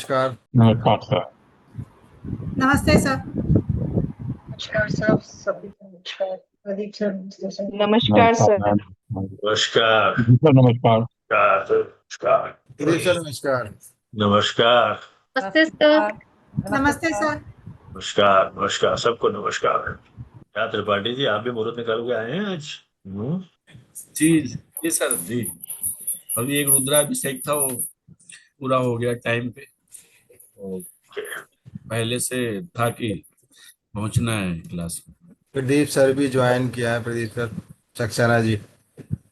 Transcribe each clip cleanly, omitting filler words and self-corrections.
नमस्कार। नमस्कार सर। नमस्ते सर। नमस्कार सर, सभी को नमस्कार। प्रदीप सर, नमस्ते सर। नमस्कार नमस्कार सर। मैम। नमस्कार। जी सर नमस्कार। नमस्कार। प्रदीप सर नमस्कार। नमस्कार। नमस्ते सर। नमस्ते सर। नमस्कार। नमस्कार सबको नमस्कार। क्या त्रिपाठी जी, आप भी मुहूर्त निकाल के आए हैं आज? जी जी सर जी। अभी एक रुद्राभिषेक था, वो पूरा हो गया टाइम पे। और पहले से था कि पहुंचना है क्लास में। प्रदीप सर भी ज्वाइन किया है, प्रदीप सर। सक्सेना जी।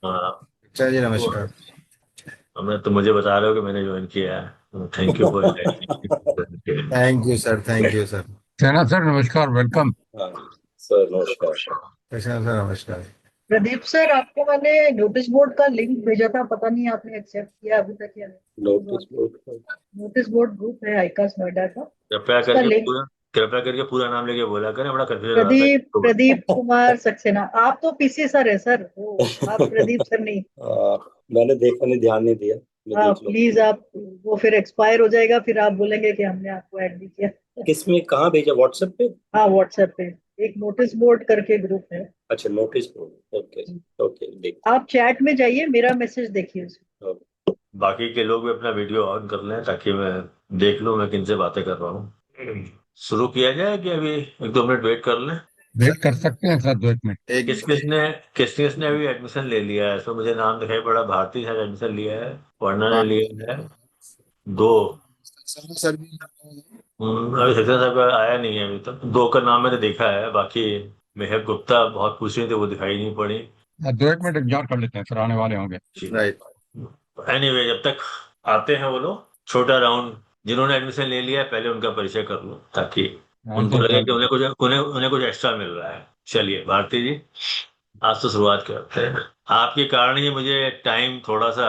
हाँ, सक्सेना जी वो नमस्कार। हमें तो मुझे बता रहे हो कि मैंने ज्वाइन किया है। Thank you for thank you sir, thank you sir. सेना सर नमस्कार, वेलकम। हाँ सर नमस्कार। सक्सेना सर नमस्कार। प्रदीप सर, आपको मैंने नोटिस बोर्ड का लिंक भेजा था, पता नहीं आपने एक्सेप्ट किया अभी तक या नहीं। Notice board. Notice board group है आईकास नोएडा का, कृपया उसका करके लिंक। पूरा कृपया करके पूरा नाम लेके बोला करें, बड़ा कंफ्यूजन हो जाता प्रदीप है। प्रदीप कुमार सक्सेना। आप तो पीसी सर है सर, वो आप प्रदीप सर नहीं। मैंने देखा नहीं, ध्यान नहीं दिया। मैं हाँ देख लूंगा। प्लीज आप, वो फिर एक्सपायर हो जाएगा, फिर आप बोलेंगे कि हमने आपको ऐड नहीं किया। किस में, कहाँ भेजा, व्हाट्सएप पे? हाँ व्हाट्सएप पे एक नोटिस बोर्ड करके ग्रुप है। अच्छा, नोटिस बोर्ड। ओके। ओके, देख। आप चैट में जाइए, मेरा मैसेज देखिए उसमें। बाकी के लोग भी अपना वीडियो ऑन कर लें ताकि मैं देख लूं मैं किन से बातें कर रहा हूँ। शुरू किया जाए कि अभी 1-2 मिनट वेट कर लें? वेट कर सकते हैं सर, 2 1 मिनट। एक किस किसने अभी एडमिशन ले लिया है? इसमें मुझे नाम दिखाई पड़ा, भारती शायद एडमिशन लिया है, वर्णा ने हाँ, लिया है। दो। सक्सेना सर भी। अभी सचिन साहब का आया नहीं है अभी तक। दो का नाम मैंने देखा है, बाकी मेहक गुप्ता बहुत पूछ रही थी, वो दिखाई नहीं पड़ी। 2 1 मिनट इंतजार कर लेते हैं सर, आने वाले होंगे। राइट। एनीवे, जब तक आते हैं वो लोग, छोटा राउंड जिन्होंने एडमिशन ले लिया है पहले उनका परिचय कर लो ताकि हाँ उनको सर, लगे कर कि दो। उन्हें कुछ एक्स्ट्रा मिल रहा है। चलिए भारती जी, आज तो शुरुआत करते हैं। आपके कारण ही मुझे टाइम थोड़ा सा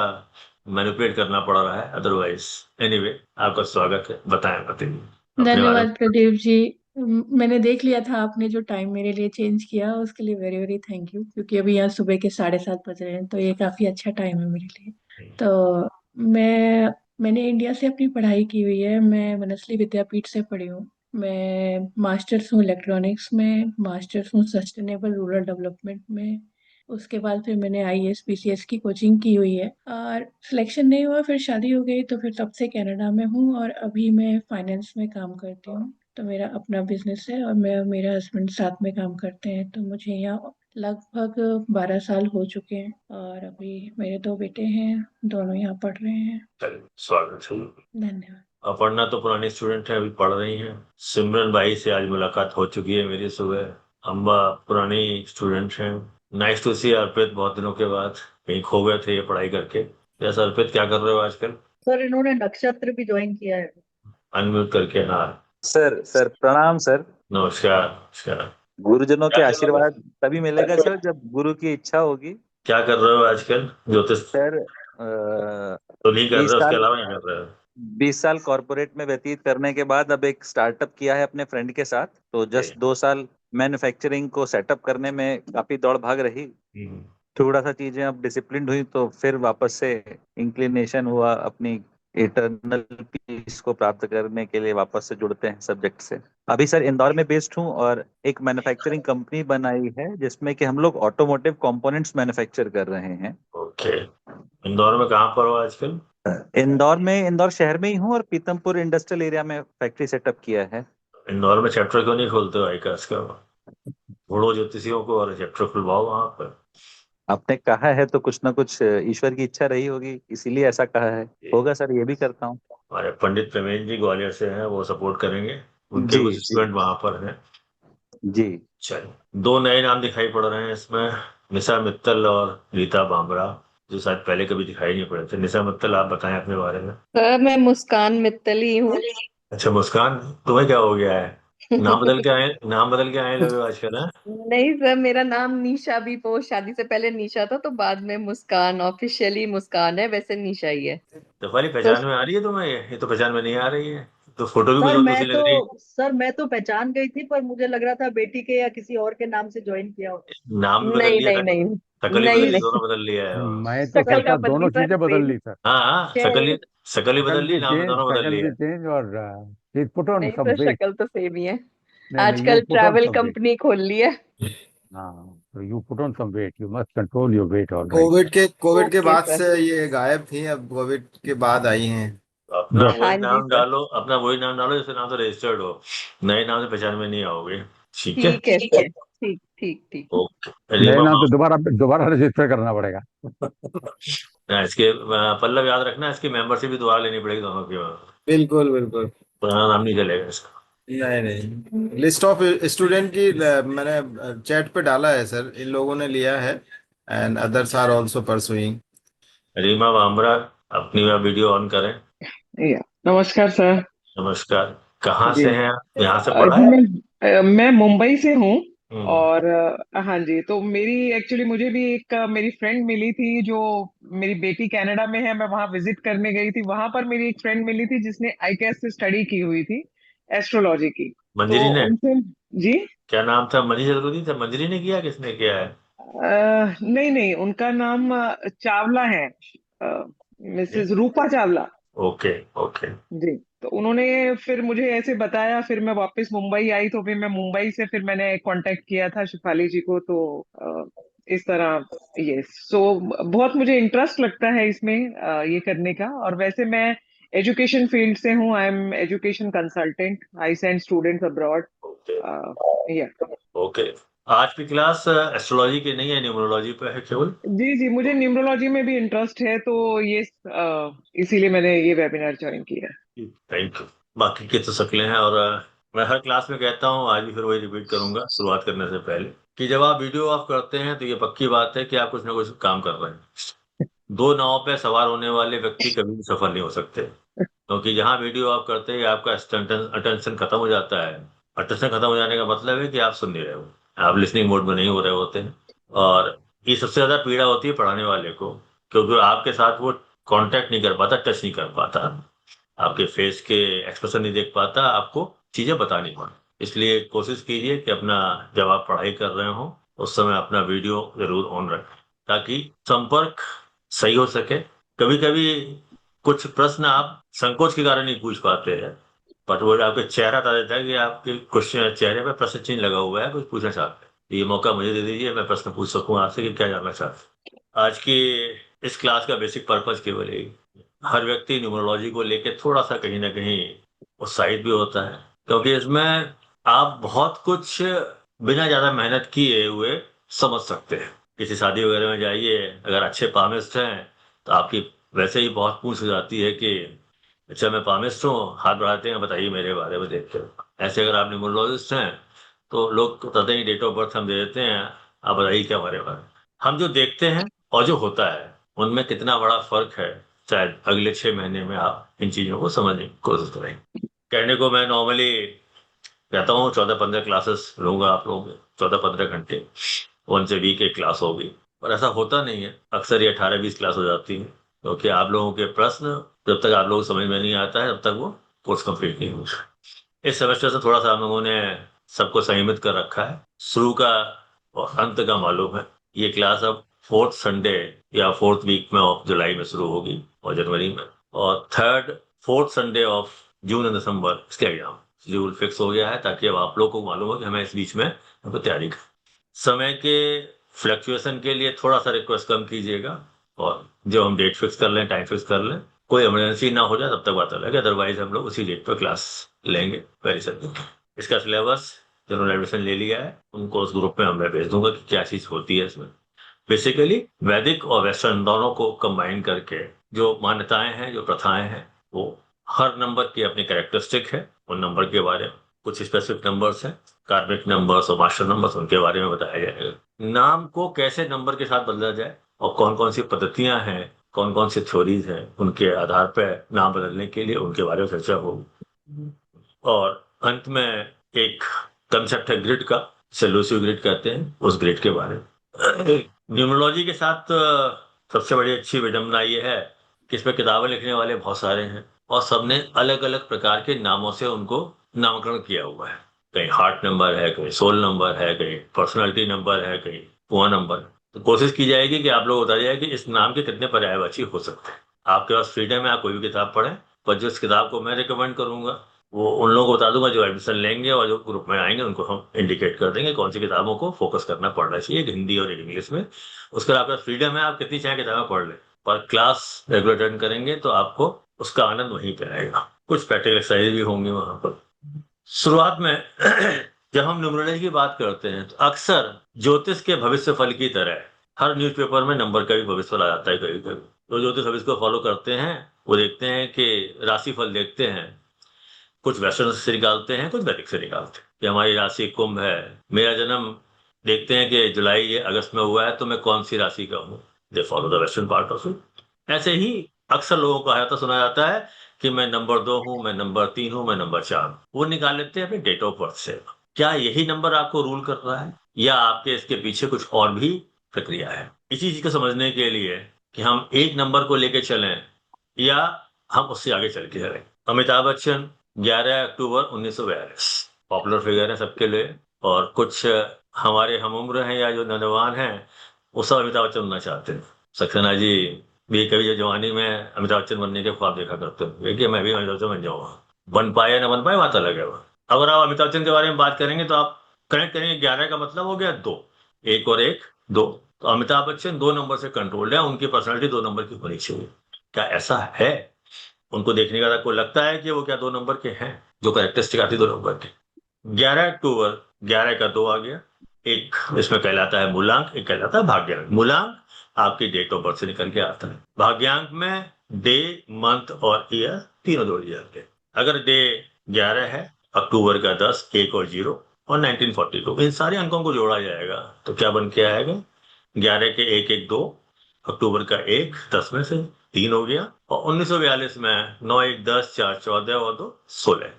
मैनिपुलेट करना पड़ रहा है, अदरवाइज। एनीवे, आपका स्वागत है। बताएं भारती जी अपने बारे में। धन्यवाद प्रदीप जी। मैंने देख लिया था आपने जो टाइम मेरे लिए चेंज किया, उसके लिए वेरी वेरी थैंक यू, क्योंकि अभी यहाँ सुबह के 7:30 बज रहे हैं, तो ये काफी अच्छा टाइम है मेरे लिए। तो मैंने इंडिया से अपनी पढ़ाई की हुई है। मैं वनस्थली विद्यापीठ से पढ़ी हूँ। मैं मास्टर्स हूँ इलेक्ट्रॉनिक्स में, मास्टर्स हूँ सस्टेनेबल रूरल डेवलपमेंट में। उसके बाद फिर मैंने आईएएस पीसीएस की कोचिंग की हुई है, और सिलेक्शन नहीं हुआ, फिर शादी हो गई, तो फिर तब से कनाडा में हूँ, और अभी मैं फाइनेंस में काम करती हूँ। तो मेरा अपना बिजनेस है, और मैं और मेरा हस्बैंड साथ में काम करते हैं। तो मुझे यहाँ लगभग 12 साल हो चुके हैं, और अभी मेरे 2 बेटे हैं, दोनों यहाँ पढ़ रहे हैं। चलिए, स्वागत है। धन्यवाद। अपर्णा तो पुरानी स्टूडेंट है, अभी पढ़ रही हैं। सिमरन भाई से आज मुलाकात हो चुकी है मेरी सुबह। अम्बा पुरानी स्टूडेंट हैं। नाइस टू सी अर्पित, बहुत दिनों के बाद। कहीं खो गए थे ये पढ़ाई करके। यस अर्पित, क्या कर रहे हो आजकल? सर इन्होंने नक्षत्र भी ज्वाइन किया है। अनम्यूट करके, हाँ। सर सर प्रणाम सर। नमस्कार नमस्कार। गुरुजनों क्या के कर रहे हो? आशीर्वाद तभी मिलेगा सर जब गुरु की इच्छा होगी। क्या कर रहे हो आजकल? ज्योतिष सर तो नहीं कर 20 रहे, उसके साल अलावा क्या कर रहे हो? 20 साल कॉरपोरेट में व्यतीत करने के बाद अब एक स्टार्टअप किया है अपने फ्रेंड के साथ। तो जी। जस्ट 2 साल मैन्युफैक्चरिंग को सेटअप करने में काफी दौड़ भाग रही। हम्म। थोड़ा सा चीजें अब डिसिप्लिन हुई, तो फिर वापस से इंक्लिनेशन हुआ अपनी इटरनल पीस को प्राप्त करने के लिए, वापस से जुड़ते हैं सब्जेक्ट से। अभी सर इंदौर में बेस्ड हूँ, और एक मैन्युफैक्चरिंग कंपनी बनाई है जिसमें कि हम लोग ऑटोमोटिव कंपोनेंट्स मैन्युफैक्चर कर रहे हैं। ओके। इंदौर में कहाँ पर हो आजकल? इंदौर शहर में ही हूँ, और पीतमपुर इंडस्ट्रियल एरिया में फैक्ट्री सेटअप किया है। इंदौर में चैप्टर क्यों नहीं खोलते हो आईकास का? ढूंढो ज्योतिषियों को और चैप्टर खुलवाओ वहां पर। आपने कहा है तो कुछ ना कुछ ईश्वर की इच्छा रही होगी, इसीलिए ऐसा कहा है। होगा सर, ये भी करता हूँ। हमारे पंडित प्रवीण जी ग्वालियर से हैं, वो सपोर्ट करेंगे। उनके जी कुछ जी स्टूडेंट वहां पर हैं। जी। चलिए, दो नए नाम दिखाई पड़ रहे हैं इसमें। निशा मित्तल और रीता बामरा, जो शायद पहले कभी दिखाई नहीं पड़े थे। निशा मित्तल, आप बताएं अपने बारे में। सर मैं मुस्कान मित्तल हूँ। अच्छा मुस्कान, तुम्हें क्या हो गया है? नाम बदल के आए लोग आजकल, है? नहीं सर, मेरा नाम निशा भी, वो शादी से पहले निशा था, तो बाद में मुस्कान, ऑफिशियली मुस्कान है, वैसे निशा ही है। तो वाली तो पहचान में आ रही है तुम्हें? ये तो पहचान में नहीं आ रही है। तो फोटो भी कुछ सर और मैं दूसरी लग रही है। तो सर मैं तो पहचान गई थी, पर मुझे लग रहा था बेटी के या किसी और के नाम से ज्वाइन किया हो। नाम भी बदल नहीं लिया, नहीं नहीं शकल ही नहीं बदल ली, नहीं, दोनों बदल लिया है। मैं तो शक्ल का सरकार बदली दोनों पर चीजें बदल सेम। ली सर। हाँ हाँ, शकल ही शकल बदल ली, भी नाम भी चेंज, दोनों बदल शकल भी लिया। चेंज, और पुट ऑन नहीं सम सर, वेट। शक्ल तो सेम ही है। नहीं नहीं, यू आजकल put on travel some weight. Company खोल ली है। हाँ, तो you put on some weight, you must control your weight, all right. Covid के ओके बाद सर। से ये गायब थी, अब कोविड के बाद आई हैं। अपना गुड। वही हाँ जी नाम सर। डालो, अपना वही नाम डालो जैसे नाम से रजिस्टर्ड हो। नए नाम से पहचान में नहीं आओगे। ठीक है। ठीक है सर, ठीक ठीक ठीक। ओके। नए रीमा नाम तो माम। दोबारा दोबारा रजिस्टर करना पड़ेगा। हाँ, इसके पल्लव याद रखना, इसकी मेंबरशिप भी दोबारा लेनी पड़ेगी दोनों की। बिल्कुल बिल्कुल। पुराना नाम नहीं चलेगा इसका। नहीं नहीं, लिस्ट ऑफ स्टूडेंट की मैंने चैट पे डाला है सर, इन लोगों ने लिया है, and others are also pursuing. Reema Bamra, अपनी वह वीडियो ऑन करें। नमस्कार सर। नमस्कार। कहाँ जी। से हैं आप? यहाँ से पढ़ा जी है? मैं मुंबई से हूँ। हम्म। और हाँ जी, तो मेरी एक्चुअली मुझे भी एक मेरी फ्रेंड मिली थी, जो मेरी बेटी कनाडा में है, मैं वहाँ विजिट करने गई थी। वहां पर मेरी एक फ्रेंड मिली थी जिसने आईकैस से स्टडी की हुई थी, एस्ट्रोलॉजी की। तो मंजरी ने? उनसे। जी। क्या नाम था? मंजरी जरूरी था? मंजरी ने किया, किसने किया है? नहीं नहीं, उनका नाम चावला है, Mrs Rupa Chawla. Okay okay. जी। तो उन्होंने फिर मुझे ऐसे बताया, फिर मैं वापस मुंबई आई, तो फिर मैं मुंबई से फिर मैंने कांटेक्ट किया था शिफाली जी को। तो इस तरह ये सो बहुत मुझे इंटरेस्ट लगता है इसमें, ये करने का। और वैसे मैं एजुकेशन फील्ड से हूँ, I am education consultant, I send students abroad. Okay या ओके। आज की क्लास एस्ट्रोलॉजी की नहीं है, न्यूमरोलॉजी पे है केवल। जी जी, मुझे न्यूमरोलॉजी में भी इंटरेस्ट है, तो ये इसीलिए मैंने ये वेबिनार ज्वाइन किया। Thank you. बाकी की तो शक्लें हैं, और मैं हर क्लास में कहता हूँ, आज भी फिर वही रिपीट करूंगा शुरुआत करने से पहले, कि जब आप वीडियो ऑफ करते हैं तो ये पक्की बात है कि आप कुछ ना कुछ काम कर रहे हैं। दो नाव पे सवार होने वाले व्यक्ति कभी भी सफल नहीं हो सकते, क्योंकि जहाँ वीडियो ऑफ करते हैं आपका अटेंशन खत्म हो जाता है। अटेंशन खत्म हो जाने का मतलब है कि आप सुन नहीं रहे हो, आप लिसनिंग मोड में नहीं हो रहे होते हैं। और ये सबसे ज्यादा पीड़ा होती है पढ़ाने वाले को, क्योंकि आपके साथ वो कांटेक्ट नहीं कर पाता, टच नहीं कर पाता, आपके फेस के एक्सप्रेशन नहीं देख पाता, आपको चीजें बता नहीं पाता। इसलिए कोशिश कीजिए कि अपना, जब आप पढ़ाई कर रहे हो उस समय अपना वीडियो जरूर ऑन रखें, ताकि संपर्क सही हो सके। कभी कभी कुछ प्रश्न आप संकोच के कारण नहीं पूछ पाते हैं, बट वो आपके चेहरा बता देता है कि आपके क्वेश्चन चेहरे पे प्रश्न चिन्ह लगा हुआ है, कुछ पूछना चाहते हैं। ये मौका मुझे दे दीजिए, मैं प्रश्न पूछ सकूं आपसे कि क्या जानना चाहते हैं। आज की इस क्लास का बेसिक पर्पज केवल यही, हर व्यक्ति न्यूमरोलॉजी को लेके थोड़ा सा कहीं ना कहीं उत्साहित भी होता है, क्योंकि इसमें आप बहुत कुछ बिना ज्यादा मेहनत किए हुए समझ सकते हैं। किसी शादी वगैरह में जाइए, अगर अच्छे पामिस्ट हैं तो आपकी वैसे ही बहुत पूछ हो जाती है कि अच्छा मैं पामिस्ट हूँ, हाथ बढ़ाते हैं, बताइए मेरे बारे में देखते हो। ऐसे अगर आप न्यूमरोलॉजिस्ट हैं तो लोग बताते हैं डेट ऑफ बर्थ हम दे देते हैं, आप बताइए क्या हमारे बारे में। हम जो देखते हैं और जो होता है उनमें कितना बड़ा फर्क है, शायद अगले 6 महीने में आप इन चीजों को समझने की कोशिश करें। कहने को मैं नॉर्मली कहता हूँ 14-15 क्लासेस लूंगा आप लोगों में, 14-15 घंटे, 1 वीक एक क्लास होगी, पर ऐसा होता नहीं है। अक्सर ये 18-20 क्लास हो जाती है, क्योंकि आप लोगों के प्रश्न जब तक आप लोगों को समझ में नहीं आता है तब तक वो कोर्स कंप्लीट नहीं होता। इस सेमेस्टर से थोड़ा सा हम लोगों ने सबको संयमित कर रखा है, शुरू का और अंत का मालूम है। ये क्लास अब 4th संडे या 4th वीक में ऑफ जुलाई में शुरू होगी और जनवरी में, और 4th Sunday of June and दिसंबर इसके एग्जाम शेड्यूल फिक्स हो गया है, ताकि अब आप लोग को मालूम हो कि हमें इस बीच में हमको तैयारी कर। समय के फ्लक्चुएशन के लिए थोड़ा सा रिक्वेस्ट कम कीजिएगा, और जो हम डेट फिक्स कर लें, टाइम फिक्स कर लें, कोई इमरजेंसी ना हो जाए तब तक बात अलग है, अदरवाइज हम लोग उसी डेट पर क्लास लेंगे वेरी सब्जेक्ट। इसका सिलेबस जिन्होंने एडमिशन ले लिया है उनको उस ग्रुप में मैं भेज दूंगा कि क्या चीज होती है इसमें। बेसिकली वैदिक और वेस्टर्न दोनों को कंबाइन करके जो मान्यताएं हैं, जो प्रथाएं हैं, वो हर नंबर की अपनी कैरेक्टरिस्टिक है। उन नंबर के बारे में कुछ स्पेसिफिक नंबर्स हैं, कार्मिक नंबर्स और मास्टर नंबर्स, उनके बारे में बताया जाएगा। नाम को कैसे नंबर के साथ बदला जाए और कौन कौन सी पद्धतियां हैं, कौन कौन सी थ्योरीज हैं, उनके आधार पर नाम बदलने के लिए उनके बारे में चर्चा होगी। और अंत में एक कंसेप्ट है ग्रिड का, सेल्यूसिव ग्रिड कहते हैं, उस ग्रिड के बारे में। न्यूमरोलॉजी के साथ सबसे बड़ी अच्छी विडंबना ये है कि इसमें किताबें लिखने वाले बहुत सारे हैं, और सबने अलग अलग प्रकार के नामों से उनको नामकरण किया हुआ है। कहीं हार्ट नंबर है, कहीं सोल नंबर है, कहीं पर्सनालिटी नंबर है, कहीं कुआं नंबर। तो कोशिश की जाएगी कि आप लोग बता जाए कि इस नाम के कितने पर्यायवाची हो सकते हैं। आपके पास फ्रीडम है, आप कोई भी किताब पढ़ें, पर जिस किताब को मैं रिकमेंड करूंगा वो उन लोगों को बता दूंगा जो एडमिशन लेंगे और जो ग्रुप में आएंगे उनको हम इंडिकेट कर देंगे कौन सी किताबों को फोकस करना पड़ना चाहिए, एक हिंदी और एक इंग्लिश में। उसके बाद आपका फ्रीडम है, आप कितनी चाहे किताबें पढ़ लें, पर क्लास रेगुलर अटेंड करेंगे तो आपको उसका आनंद वहीं पे आएगा। कुछ प्रैक्टिकल एक्सरसाइज भी होंगी वहां पर। शुरुआत में जब हम न्यूमरोलॉजी की बात करते हैं तो अक्सर ज्योतिष के भविष्य फल की तरह हर न्यूज़पेपर में नंबर का भी भविष्य फल आ जाता है कभी कभी। तो ज्योतिष भविष्य को फॉलो करते हैं, वो देखते हैं कि राशि फल देखते हैं, कुछ वेस्टर्न से निकालते हैं, कुछ वैदिक से निकालते हैं कि हमारी राशि कुंभ है, मेरा जन्म देखते हैं कि जुलाई या अगस्त में हुआ है तो मैं कौन सी राशि का हूँ, they follow the western part of it. ऐसे ही अक्सर लोगों को आया सुना जाता है कि मैं नंबर 2 हूं, मैं नंबर 3 हूं, मैं नंबर 4 हूं। वो निकाल लेते हैं अपने डेट ऑफ बर्थ से। क्या यही नंबर आपको रूल कर रहा है या आपके इसके पीछे कुछ और भी प्रक्रिया है? इसी चीज को समझने के लिए कि हम एक नंबर को लेके चलें या हम उससे आगे चल के चलें। अमिताभ बच्चन 11 अक्टूबर 1942 पॉपुलर फिगर है सबके लिए, और कुछ हमारे हम उम्र हैं या जो नौजवान हैं वो सब अमिताभ बच्चन बनना चाहते हैं। सक्सेना जी भी कभी जवानी में अमिताभ बच्चन बनने के ख्वाब देखा करते हैं कि मैं भी अमिताभ बच्चन बन जाऊंगा। बन पाए या ना बन पाए बात अलग है। वो अगर आप अमिताभ बच्चन के बारे में बात करेंगे तो आप कनेक्ट करेंगे 11 का मतलब हो गया 2, 1 और 1 2। तो अमिताभ बच्चन 2 नंबर से कंट्रोल्ड है, उनकी पर्सनैलिटी 2 नंबर की होनी चाहिए। क्या ऐसा है? उनको देखने का आपको लगता है कि वो क्या 2 नंबर के हैं? जो कैरेक्टरिस्टिक आती 2 नंबर की। 11 अक्टूबर 11 का 2 आ गया। एक इसमें कहलाता है मूलांक, एक कहलाता है भाग्यांक। मूलांक आपकी डेट ऑफ बर्थ से निकल के आता है। भाग्यांक में डे, मंथ और ईयर तीनों जोड़े जाते हैं। अगर डे 11 है, अक्टूबर का 10, 1 और 0 और 1942, इन सारे अंकों को जोड़ा जाएगा तो क्या बन के आएगा? 11 के 1 1 2, अक्टूबर का 1 10 में से 3 हो गया, और 1942 में 9 1 10 4 14 और 2 16,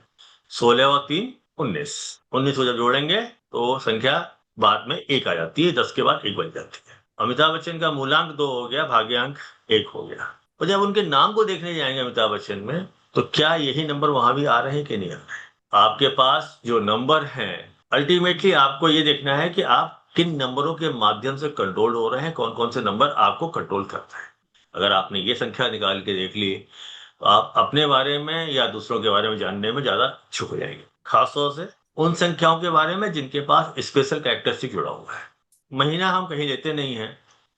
16 और 3 19। 19 को जब जोड़ेंगे तो संख्या बाद में 1 आ जाती है, 10 के बाद 1 बन जाती है। अमिताभ बच्चन का मूलांक 2 हो गया, भाग्यांक 1 हो गया। और जब उनके नाम को देखने जाएंगे अमिताभ बच्चन में तो क्या यही नंबर वहां भी आ रहे हैं कि नहीं आ रहे हैं? आपके पास जो नंबर हैं अल्टीमेटली आपको ये देखना है कि आप किन नंबरों के माध्यम से कंट्रोल हो रहे हैं, कौन कौन से नंबर आपको कंट्रोल करता है। अगर आपने ये संख्या निकाल के देख ली तो आप अपने बारे में या दूसरों के बारे में जानने में ज्यादा इच्छुक हो जाएंगे, खासतौर से उन संख्याओं के बारे में जिनके पास स्पेशल कैरेक्टरिस्टिक जुड़ा हुआ है। महीना हम कहीं लेते नहीं है,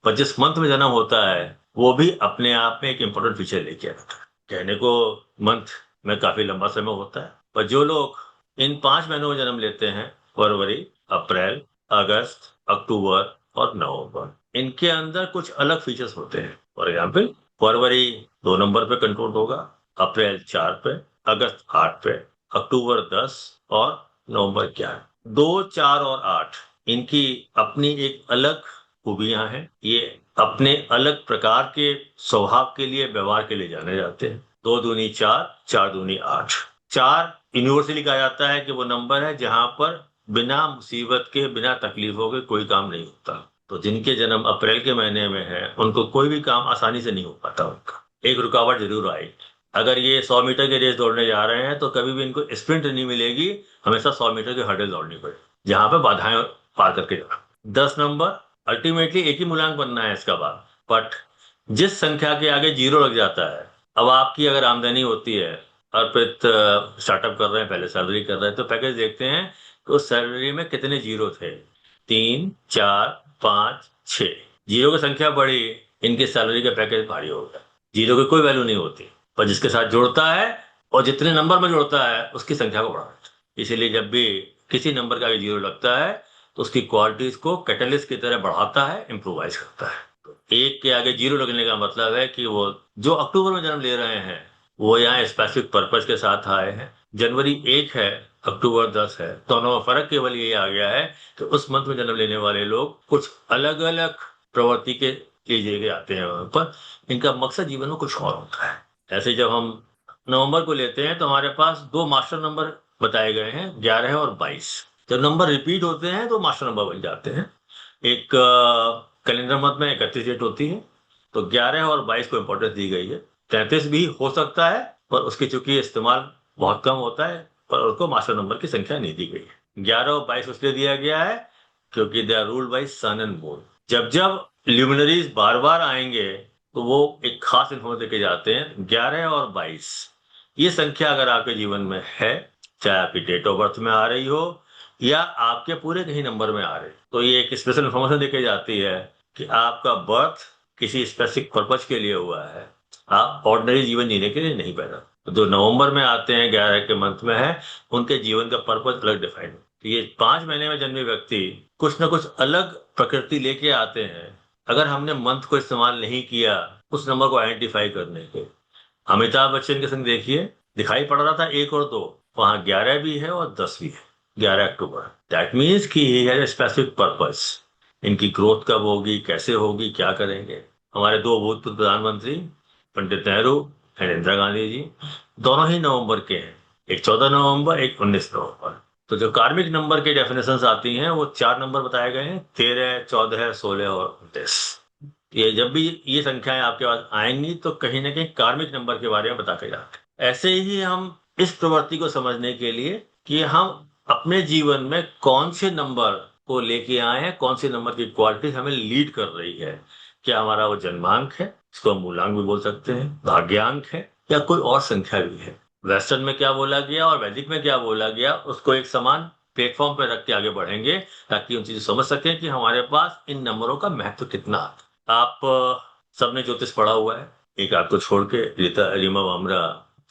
पर जिस मंथ में जन्म होता है वो भी अपने आप में एक इंपॉर्टेंट फीचर लेके आता है। कहने को मंथ में काफी लंबा समय होता है, पर जो लोग इन 5 महीनों में जन्म लेते हैं, फरवरी, अप्रैल, अगस्त, अक्टूबर और नवंबर, इनके अंदर कुछ अलग फीचर्स होते हैं। फॉर एग्जाम्पल, फरवरी 2 नंबर पे कंट्रोल होगा, अप्रैल 4 पे, अगस्त 8 पे, अक्टूबर 10 और नवंबर 11। 2 4 और 8 इनकी अपनी एक अलग खूबियां हैं। ये अपने अलग प्रकार के स्वभाव के लिए, व्यवहार के लिए जाने जाते हैं। 2 दूनी 4, 4 दूनी 8। 4 यूनिवर्सली कहा जाता है कि वो नंबर है जहां पर बिना मुसीबत के, बिना तकलीफों के कोई काम नहीं होता। तो जिनके जन्म अप्रैल के महीने में है उनको कोई भी काम आसानी से नहीं हो पाता। उनका एक रुकावट जरूर आएगी। अगर ये 100 मीटर की रेस दौड़ने जा रहे हैं तो कभी भी इनको स्प्रिंट नहीं मिलेगी, हमेशा 100 मीटर की हर्डल दौड़नी पड़ेगी जहां पे बाधाएं पार करके जाना। 10 नंबर अल्टीमेटली एक ही मूलांक बनना है इसका बाद, बट जिस संख्या के आगे 0 लग जाता है, अब आपकी अगर आमदनी होती है, अर्पित स्टार्टअप कर रहे हैं, पहले सैलरी कर रहे हैं, तो पैकेज देखते हैं तो उस सैलरी में कितने 0 थे। 3 4 5 6। 0 की संख्या बढ़ी, इनके सैलरी का पैकेज भारी हो गया। 0 की कोई वैल्यू नहीं होती, पर जिसके साथ जुड़ता है और जितने नंबर में जुड़ता है उसकी संख्या को बढ़ाता है। इसीलिए जब भी किसी नंबर का आगे 0 लगता है तो उसकी क्वालिटीज को कैटलिस्ट की तरह बढ़ाता है, इम्प्रोवाइज करता है। तो 1 के आगे 0 लगने का मतलब है कि वो जो अक्टूबर में जन्म ले रहे हैं वो यहाँ स्पेसिफिक पर्पज के साथ आए हैं। जनवरी 1 है, अक्टूबर 10 है, दोनों में फर्क केवल ये आ गया है कि उस मंथ में जन्म लेने वाले लोग कुछ अलग अलग प्रवृत्ति के लिए आते हैं वहां पर, इनका मकसद जीवन में कुछ और होता है। ऐसे जब हम नवंबर को लेते हैं तो हमारे पास 2 मास्टर नंबर बताए गए हैं, 11 और 22। जब नंबर रिपीट होते हैं तो मास्टर नंबर बन जाते हैं। एक कैलेंडर मंथ में 31 डेट होती है, तो 11 और 22 को इंपॉर्टेंस दी गई है। 33 भी हो सकता है पर उसकी चूंकि इस्तेमाल बहुत कम होता है, पर उसको मास्टर नंबर की संख्या नहीं दी गई है। 11 और 22 इसलिए दिया गया है क्योंकि they are ruled by sun and moon. जब जब ल्यूमिनरीज बार बार आएंगे तो वो एक खास इन्फॉर्मेशन देके जाते हैं। 11 और 22 ये संख्या अगर आपके जीवन में है, चाहे आपकी डेट ऑफ बर्थ में आ रही हो या आपके पूरे कहीं नंबर में आ रहे, तो ये एक स्पेशल इन्फॉर्मेशन देके जाती है कि आपका बर्थ किसी स्पेसिफिक पर्पज के लिए हुआ है, आप ऑर्डिनरी जीवन जीने के लिए नहीं पैदा। तो जो नवंबर में आते हैं 11 के मंथ में है, उनके जीवन का पर्पज अलग डिफाइंड। तो ये 5 महीने में जन्मे व्यक्ति कुछ ना कुछ अलग प्रकृति लेके आते हैं। अगर हमने मंथ को इस्तेमाल नहीं किया उस नंबर को आइडेंटिफाई करने के, अमिताभ बच्चन के संग देखिए, दिखाई पड़ रहा था 1 और 2, वहां 11 भी है और 10 भी है, 11 अक्टूबर। दैट मीन्स कि he has a specific purpose. इनकी ग्रोथ कब होगी, कैसे होगी, क्या करेंगे। हमारे 2 भूतपूर्व प्रधानमंत्री पंडित नेहरू एंड इंदिरा गांधी जी दोनों ही नवंबर के हैं, एक 14 नवंबर, एक 19 नवंबर। तो जो कार्मिक नंबर के डेफिनेशंस आती हैं वो 4 नंबर बताए गए हैं, 13, 14, 16 और 29। ये जब भी ये संख्याएं आपके पास आएंगी तो कहीं ना कहीं कार्मिक नंबर के बारे में बता के जाते। ऐसे ही हम इस प्रवृत्ति को समझने के लिए कि हम अपने जीवन में कौन से नंबर को लेके आए हैं, कौन से नंबर की क्वालिटी हमें लीड कर रही है। क्या हमारा वो जन्मांक है, इसको हम मूलांक भी बोल सकते हैं, भाग्यांक है, या कोई और संख्या भी है। वेस्टर्न में क्या बोला गया और वैदिक में क्या बोला गया, उसको एक समान प्लेटफॉर्म पर रख के आगे बढ़ेंगे ताकि उन चीजें समझ सकें कि हमारे पास इन नंबरों का महत्व कितना आता है। आप सबने ज्योतिष पढ़ा हुआ है, एक आपको छोड़ के रीमा बामरा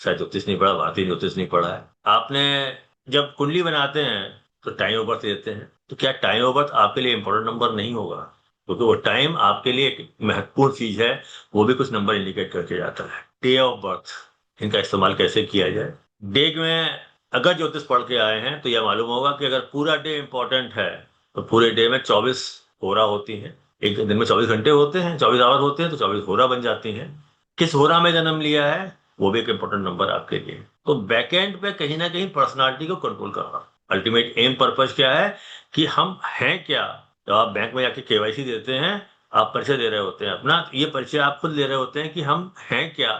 शायद ज्योतिष नहीं पढ़ा, भारतीय ज्योतिष नहीं पढ़ा है। आपने जब कुंडली बनाते हैं तो टाइम ऑफ बर्थ देते हैं, तो क्या टाइम ऑफ बर्थ आपके लिए इंपॉर्टेंट नंबर नहीं होगा? क्योंकि वो टाइम आपके लिए एक महत्वपूर्ण चीज है, वो भी कुछ नंबर इंडिकेट करके जाता है। डे ऑफ बर्थ, इनका इस्तेमाल कैसे किया जाए। डे में अगर ज्योतिष पढ़ के आए हैं तो यह मालूम होगा कि अगर पूरा डे इंपॉर्टेंट है तो पूरे डे में 24 होरा होती हैं। एक दिन में 24 घंटे होते हैं, 24 आवर होते हैं, तो 24 होरा बन जाती हैं। किस होरा में जन्म लिया है वो भी एक इंपॉर्टेंट नंबर आपके लिए। तो बैकएंड पे कहीं ना कहीं पर्सनालिटी को कंट्रोल करना, अल्टीमेट एम पर्पज क्या है कि हम हैं क्या। जब आप बैंक में जाके केवाईसी देते हैं, आप परिचय दे रहे होते हैं अपना, ये परिचय आप खुद ले रहे होते हैं कि हम हैं क्या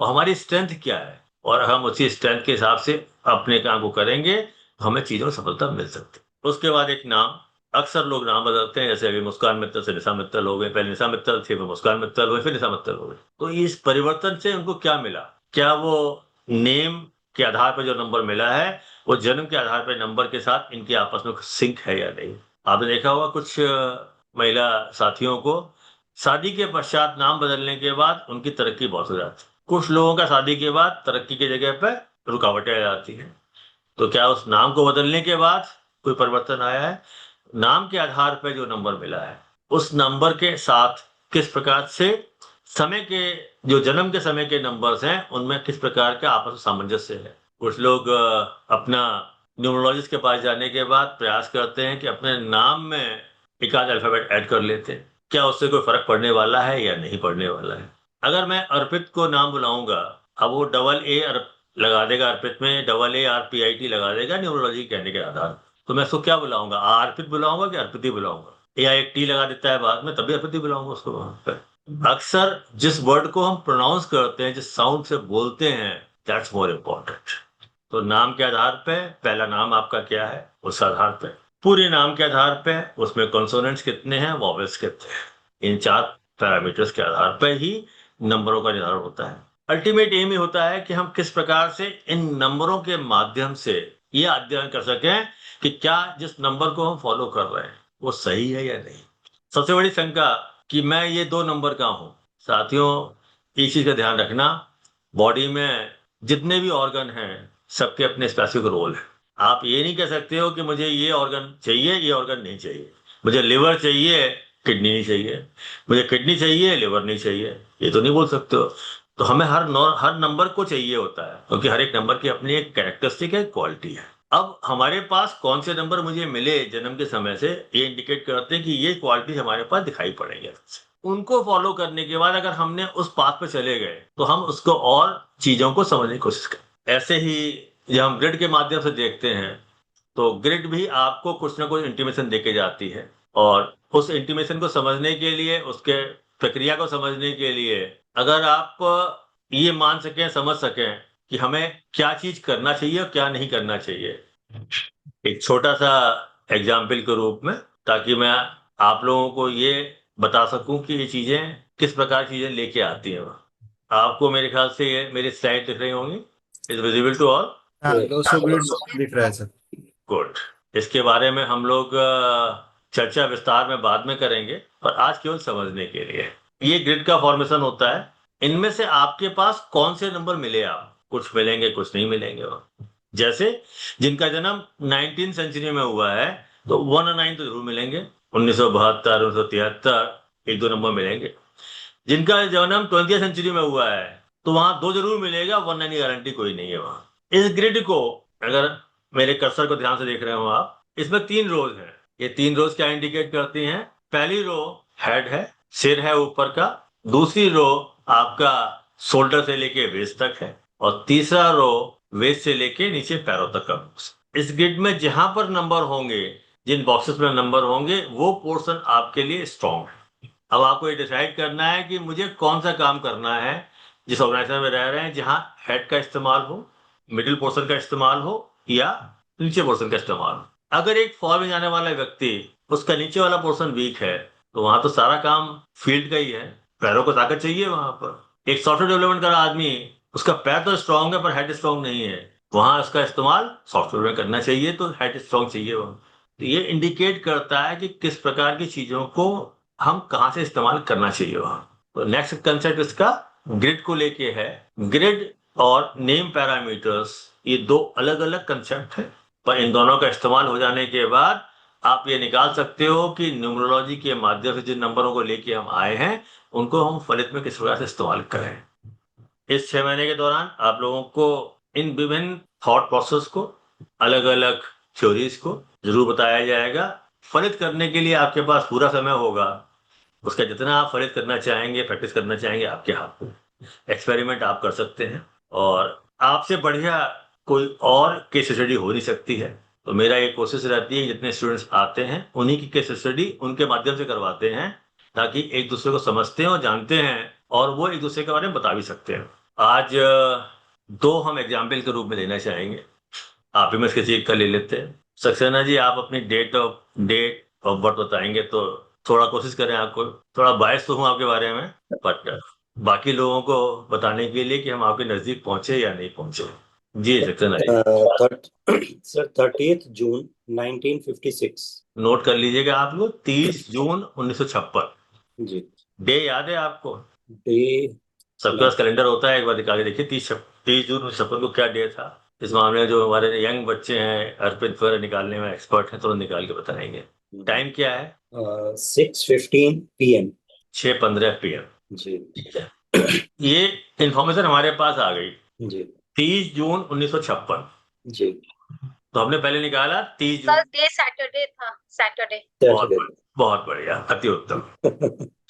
और हमारी स्ट्रेंथ क्या है, और हम उसी स्ट्रेंथ के हिसाब से अपने काम को करेंगे तो हमें चीजों में सफलता मिल सकती है। उसके बाद एक नाम, अक्सर लोग नाम बदलते हैं, जैसे अभी मुस्कान मित्तल से निशा मित्तल हो गए, पहले निशा मित्तल थे, फिर मुस्कान मित्तल हुए, फिर निशा मित्तल हो गए। तो इस परिवर्तन से उनको क्या मिला? क्या वो नेम के आधार पर जो नंबर मिला है वो जन्म के आधार पर नंबर के साथ इनके आपस में सिंक है या नहीं? आपने देखा होगा कुछ महिला साथियों को शादी के पश्चात नाम बदलने के बाद उनकी तरक्की बहुत हो जाती है। कुछ लोगों का शादी के बाद तरक्की की जगह पर रुकावटें आ जाती हैं। तो क्या उस नाम को बदलने के बाद कोई परिवर्तन आया है? नाम के आधार पर जो नंबर मिला है उस नंबर के साथ किस प्रकार से समय के जो जन्म के समय के नंबर्स हैं उनमें किस प्रकार का आपस में सामंजस्य है। कुछ लोग अपना न्यूमरोलॉजिस्ट के पास जाने के बाद प्रयास करते हैं कि अपने नाम में एक आध अल्फाबेट ऐड कर लेते हैं, क्या उससे कोई फर्क पड़ने वाला है या नहीं पड़ने वाला है। अगर मैं अर्पित को नाम बुलाऊंगा, अब वो AA लगा देगा, अर्पित में AARPIT लगा देगा न्यूमरोलॉजी कहने के आधार, तो मैं उसको क्या बुलाऊंगा? अर्पित बुलाऊंगा कि अर्पित ही बुलाऊंगा? या एक टी लगा देता है बाद में, तभी अर्पित ही बुलाऊंगा उसको वहां पर। अक्सर जिस वर्ड को हम प्रोनाउंस करते हैं, जिस साउंड से बोलते हैं, दैट्स मोर इम्पोर्टेंट। तो नाम के आधार पे, पहला नाम आपका क्या है उस आधार पे, पूरे नाम के आधार पे उसमें कॉन्सोनेंट्स कितने हैं, वॉवेल्स कितने हैं, इन 4 पैरामीटर्स के आधार पर ही नंबरों का निर्धारण होता है। अल्टीमेट एम ही होता है कि हम किस प्रकार से इन नंबरों के माध्यम से ये अध्ययन कर सकें कि क्या जिस नंबर को हम फॉलो कर रहे हैं वो सही है या नहीं। सबसे बड़ी शंका कि मैं ये 2 नंबर का हूं। साथियों, एक चीज का ध्यान रखना, बॉडी में जितने भी ऑर्गन हैं सबके अपने स्पेसिफिक रोल है। आप ये नहीं कह सकते हो कि मुझे ये ऑर्गन चाहिए, ये ऑर्गन नहीं चाहिए, मुझे लिवर चाहिए, किडनी नहीं चाहिए, मुझे किडनी चाहिए, लिवर नहीं चाहिए, ये तो नहीं बोल सकते हो। तो हमें हर नंबर को चाहिए होता है, क्योंकि हर एक नंबर की अपनी एक कैरेक्टरिस्टिक है, क्वालिटी है। अब हमारे पास कौन से नंबर मुझे मिले जन्म के समय से, ये इंडिकेट करते हैं कि ये क्वालिटी हमारे पास दिखाई पड़ेगी। उनको फॉलो करने के बाद अगर हमने उस पाथ पे चले गए तो हम उसको और चीजों को समझने की कोशिश करें। ऐसे ही जब हम ग्रिड के माध्यम से देखते हैं तो ग्रिड भी आपको कुछ ना कुछ इंटीमेशन देके जाती है, और उस इंटीमेशन को समझने के लिए, उसके प्रक्रिया को समझने के लिए अगर आप ये मान सकें, समझ सकें कि हमें क्या चीज करना चाहिए और क्या नहीं करना चाहिए, एक छोटा सा एग्जाम्पल के रूप में, ताकि मैं आप लोगों को ये बता सकूं कि ये चीजें किस प्रकार चीजें लेके आती हैं। आपको मेरे ख्याल से ये मेरी स्लाइड दिख रही होंगी, इज विजिबल टू ऑल? हाँ, 200 ग्रिड दिख रहा है सर। गुड। इसके बारे में हम लोग चर्चा विस्तार में बाद में करेंगे, पर आज केवल समझने के लिए ये ग्रिड का फॉर्मेशन होता है। इनमें से आपके पास कौन से नंबर मिले, आप कुछ मिलेंगे कुछ नहीं मिलेंगे। जैसे जिनका जन्म 19th सेंचुरी में हुआ है तो 1 और 9 तो जरूर मिलेंगे, 1972 1973 एक दो नंबर मिलेंगे। जिनका जन्म 20th सेंचुरी में हुआ है तो वहां 2 जरूर मिलेगा, 1 9 की गारंटी कोई नहीं है वहां। इस ग्रिड को अगर मेरे कर्सर को ध्यान से देख रहे हो आप, इसमें 3 रोज हैं। ये 3 रोज क्या इंडिकेट करती हैं? पहली रो हेड है, सिर है ऊपर का, दूसरी रो आपका शोल्डर से लेके वेस्ट तक है, और तीसरा रो वेस्ट से लेके नीचे पैरों तक का। इस ग्रिड में जहां पर नंबर होंगे, जिन बॉक्सेस में नंबर होंगे, वो पोर्शन आपके लिए स्ट्रॉन्ग है। अब आपको ये डिसाइड करना है कि मुझे कौन सा काम करना है जिस ऑर्गेनाइजेशन में रह रहे हैं, जहां हेड का इस्तेमाल हो, मिडिल पोर्शन का इस्तेमाल हो या नीचे पोर्शन का इस्तेमाल हो। अगर एक फॉर में जाने वाला व्यक्ति, उसका नीचे वाला पोर्शन वीक है, तो वहां तो सारा काम फील्ड का ही है, पैरों को ताकत चाहिए वहां पर। एक सॉफ्टवेयर डेवलपमेंट का आदमी, उसका पैर तो स्ट्रांग है पर हेड स्ट्रांग नहीं है, वहां उसका इस्तेमाल सॉफ्टवेयर में करना चाहिए, तो हेड स्ट्रांग चाहिए वहां। तो ये इंडिकेट करता है कि किस प्रकार की चीजों को हम कहां से इस्तेमाल करना चाहिए वहां। तो नेक्स्ट कंसेप्ट इसका ग्रिड को लेके है। ग्रिड और नेम पैरामीटर्स ये 2 अलग अलग कंसेप्ट है, पर इन दोनों का इस्तेमाल हो जाने के बाद आप ये निकाल सकते हो कि न्यूमरोलॉजी के माध्यम से जिन नंबरों को लेके हम आए हैं उनको हम फलित में किस प्रकार से इस्तेमाल करें। इस 6 महीने के दौरान आप लोगों को इन विभिन्न थॉट प्रोसेस को, अलग अलग थ्योरीज को जरूर बताया जाएगा। फलित करने के लिए आपके पास पूरा समय होगा, उसका जितना आप फलित करना चाहेंगे, प्रैक्टिस करना चाहेंगे, आपके हाथ में। एक्सपेरिमेंट आप कर सकते हैं, और आपसे बढ़िया कोई और केस स्टडी हो नहीं सकती है। तो मेरा ये कोशिश रहती है जितने स्टूडेंट्स आते हैं उन्हीं की केस स्टडी उनके माध्यम से करवाते हैं, ताकि एक दूसरे को समझते हैं और जानते हैं, और वो एक दूसरे के बारे में बता भी सकते हैं। आज 2 हम एग्जाम्पल के रूप में लेना चाहेंगे, आप ही में किसी एक का ले लेते हैं। सक्सेना जी, आप अपनी डेट ऑफ बर्थ बताएंगे तो थोड़ा कोशिश करें। आपको थोड़ा बायस तो हूँ आपके बारे में, बट बाकी लोगों को बताने के लिए कि हम आपके नजदीक पहुंचे या नहीं पहुंचे। जी सक्सेना जी। सर 30th जून 1956। नोट कर लीजिएगा आप लोग, 30 जून 1956। जी। डे याद है आपको? डे सबके पास कैलेंडर होता है, एक बार निकाल के देखिए 30 जून 1956 को क्या डे था। इस मामले में जो हमारे यंग बच्चे हैं, अर्पित फिर निकालने में एक्सपर्ट हैं, तो निकाल के बताएंगे। टाइम क्या है? 6:15 PM। 6:15 PM। जी। ठीक है, ये इंफॉर्मेशन हमारे पास आ गई। जी। 30 जून 1956। जी। तो हमने पहले निकाला 30 जून। सर डे सैटरडे था, सैटरडे। बहुत बढ़िया, अति उत्तम।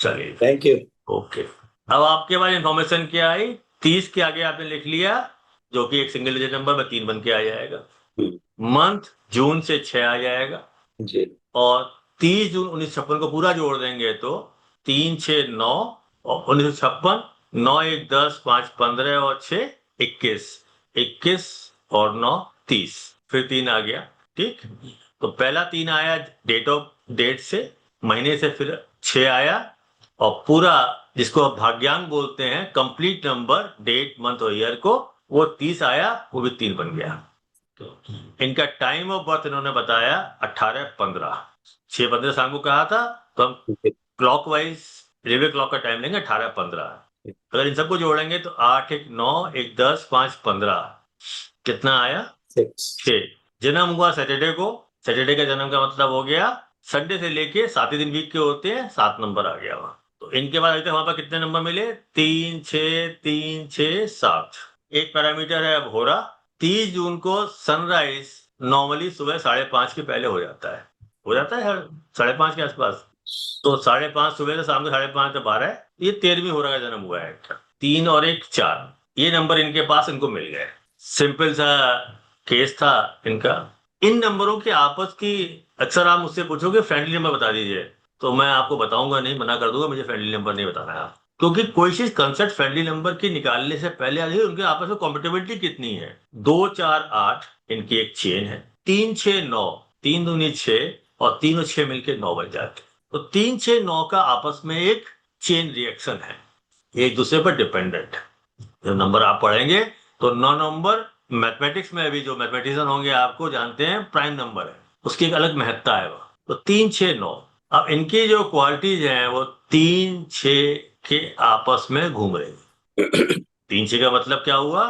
चलिए, थैंक यू। ओके। अब आपके पास इंफॉर्मेशन क्या आई? 30 के आगे आपने लिख लिया, जो कि एक सिंगल डिजिट नंबर में 3 बन के आ जाएगा। मंथ जून से 6 आ जाएगा जी। और 30 जून 1956 को पूरा जोड़ देंगे तो 3 6 9 और 1956, 9 1 10 5 15 और 6 21, 21 और 9 30, फिर 3 आ गया। ठीक, तो पहला 3 आया डेट से, महीने से फिर 6 आया, और पूरा जिसको आप भाग्यांक बोलते हैं, कंप्लीट नंबर डेट मंथ और ईयर को, वो 30 आया, वो भी 3 बन गया। तो इनका टाइम ऑफ बर्थ इन्होंने बताया 18:15। 6:15 शाम को कहा था, तो हम क्लॉक वाइज रेलवे क्लॉक का टाइम लेंगे 18:15। अगर इन सबको जोड़ेंगे तो 8 1 9 1 10 5 15 कितना आया? 6। जन्म हुआ सैटरडे को, सैटरडे का जन्म का मतलब हो गया संडे से लेके 7 दिन वीक के होते हैं, 7 नंबर आ गया वहां। तो इनके बाद अभी तक वहां पर कितने नंबर मिले? 3 6 7। एक पैरामीटर है अब हो रहा। 30 जून को सनराइज नॉर्मली सुबह 5:30 के पहले हो जाता है, हर 5:30 के आसपास। तो 5:30 सुबह से शाम के 5:30 तक 12 है, ये 13वीं हो रहा का जन्म हुआ है। 3 और 1 4, ये नंबर इनके पास इनको मिल गए। सिंपल सा केस था इनका। इन नंबरों के आपस की, अक्सर आप मुझसे पूछोगे फ्रेंडली नंबर बता दीजिए, तो मैं आपको बताऊंगा नहीं, मना कर दूंगा, मुझे फ्रेंडली नंबर नहीं बताना है। क्योंकि कोई चीज कंसेप्ट फ्रेंडली नंबर की निकालने से पहले आती है उनके आपस में कॉम्पेटिबिलिटी कितनी है। 2 4 8 इनकी एक चेन है, 3 6 9, 3 दूनी 6 और 3 और 6 मिलके 9 बन जाते हैं। तो 3 6 9 का आपस में एक चेन रिएक्शन है, एक दूसरे पर डिपेंडेंट है। जब नंबर आप पढ़ेंगे तो 9 नंबर मैथमेटिक्स में भी जो मैथमेटिशियन होंगे आपको जानते हैं प्राइम नंबर है, उसकी एक अलग महत्ता है। वो तो 3 6 9, अब इनकी जो क्वालिटीज हैं वो 3 6 के आपस में घूम रही। 3 6 का मतलब क्या हुआ,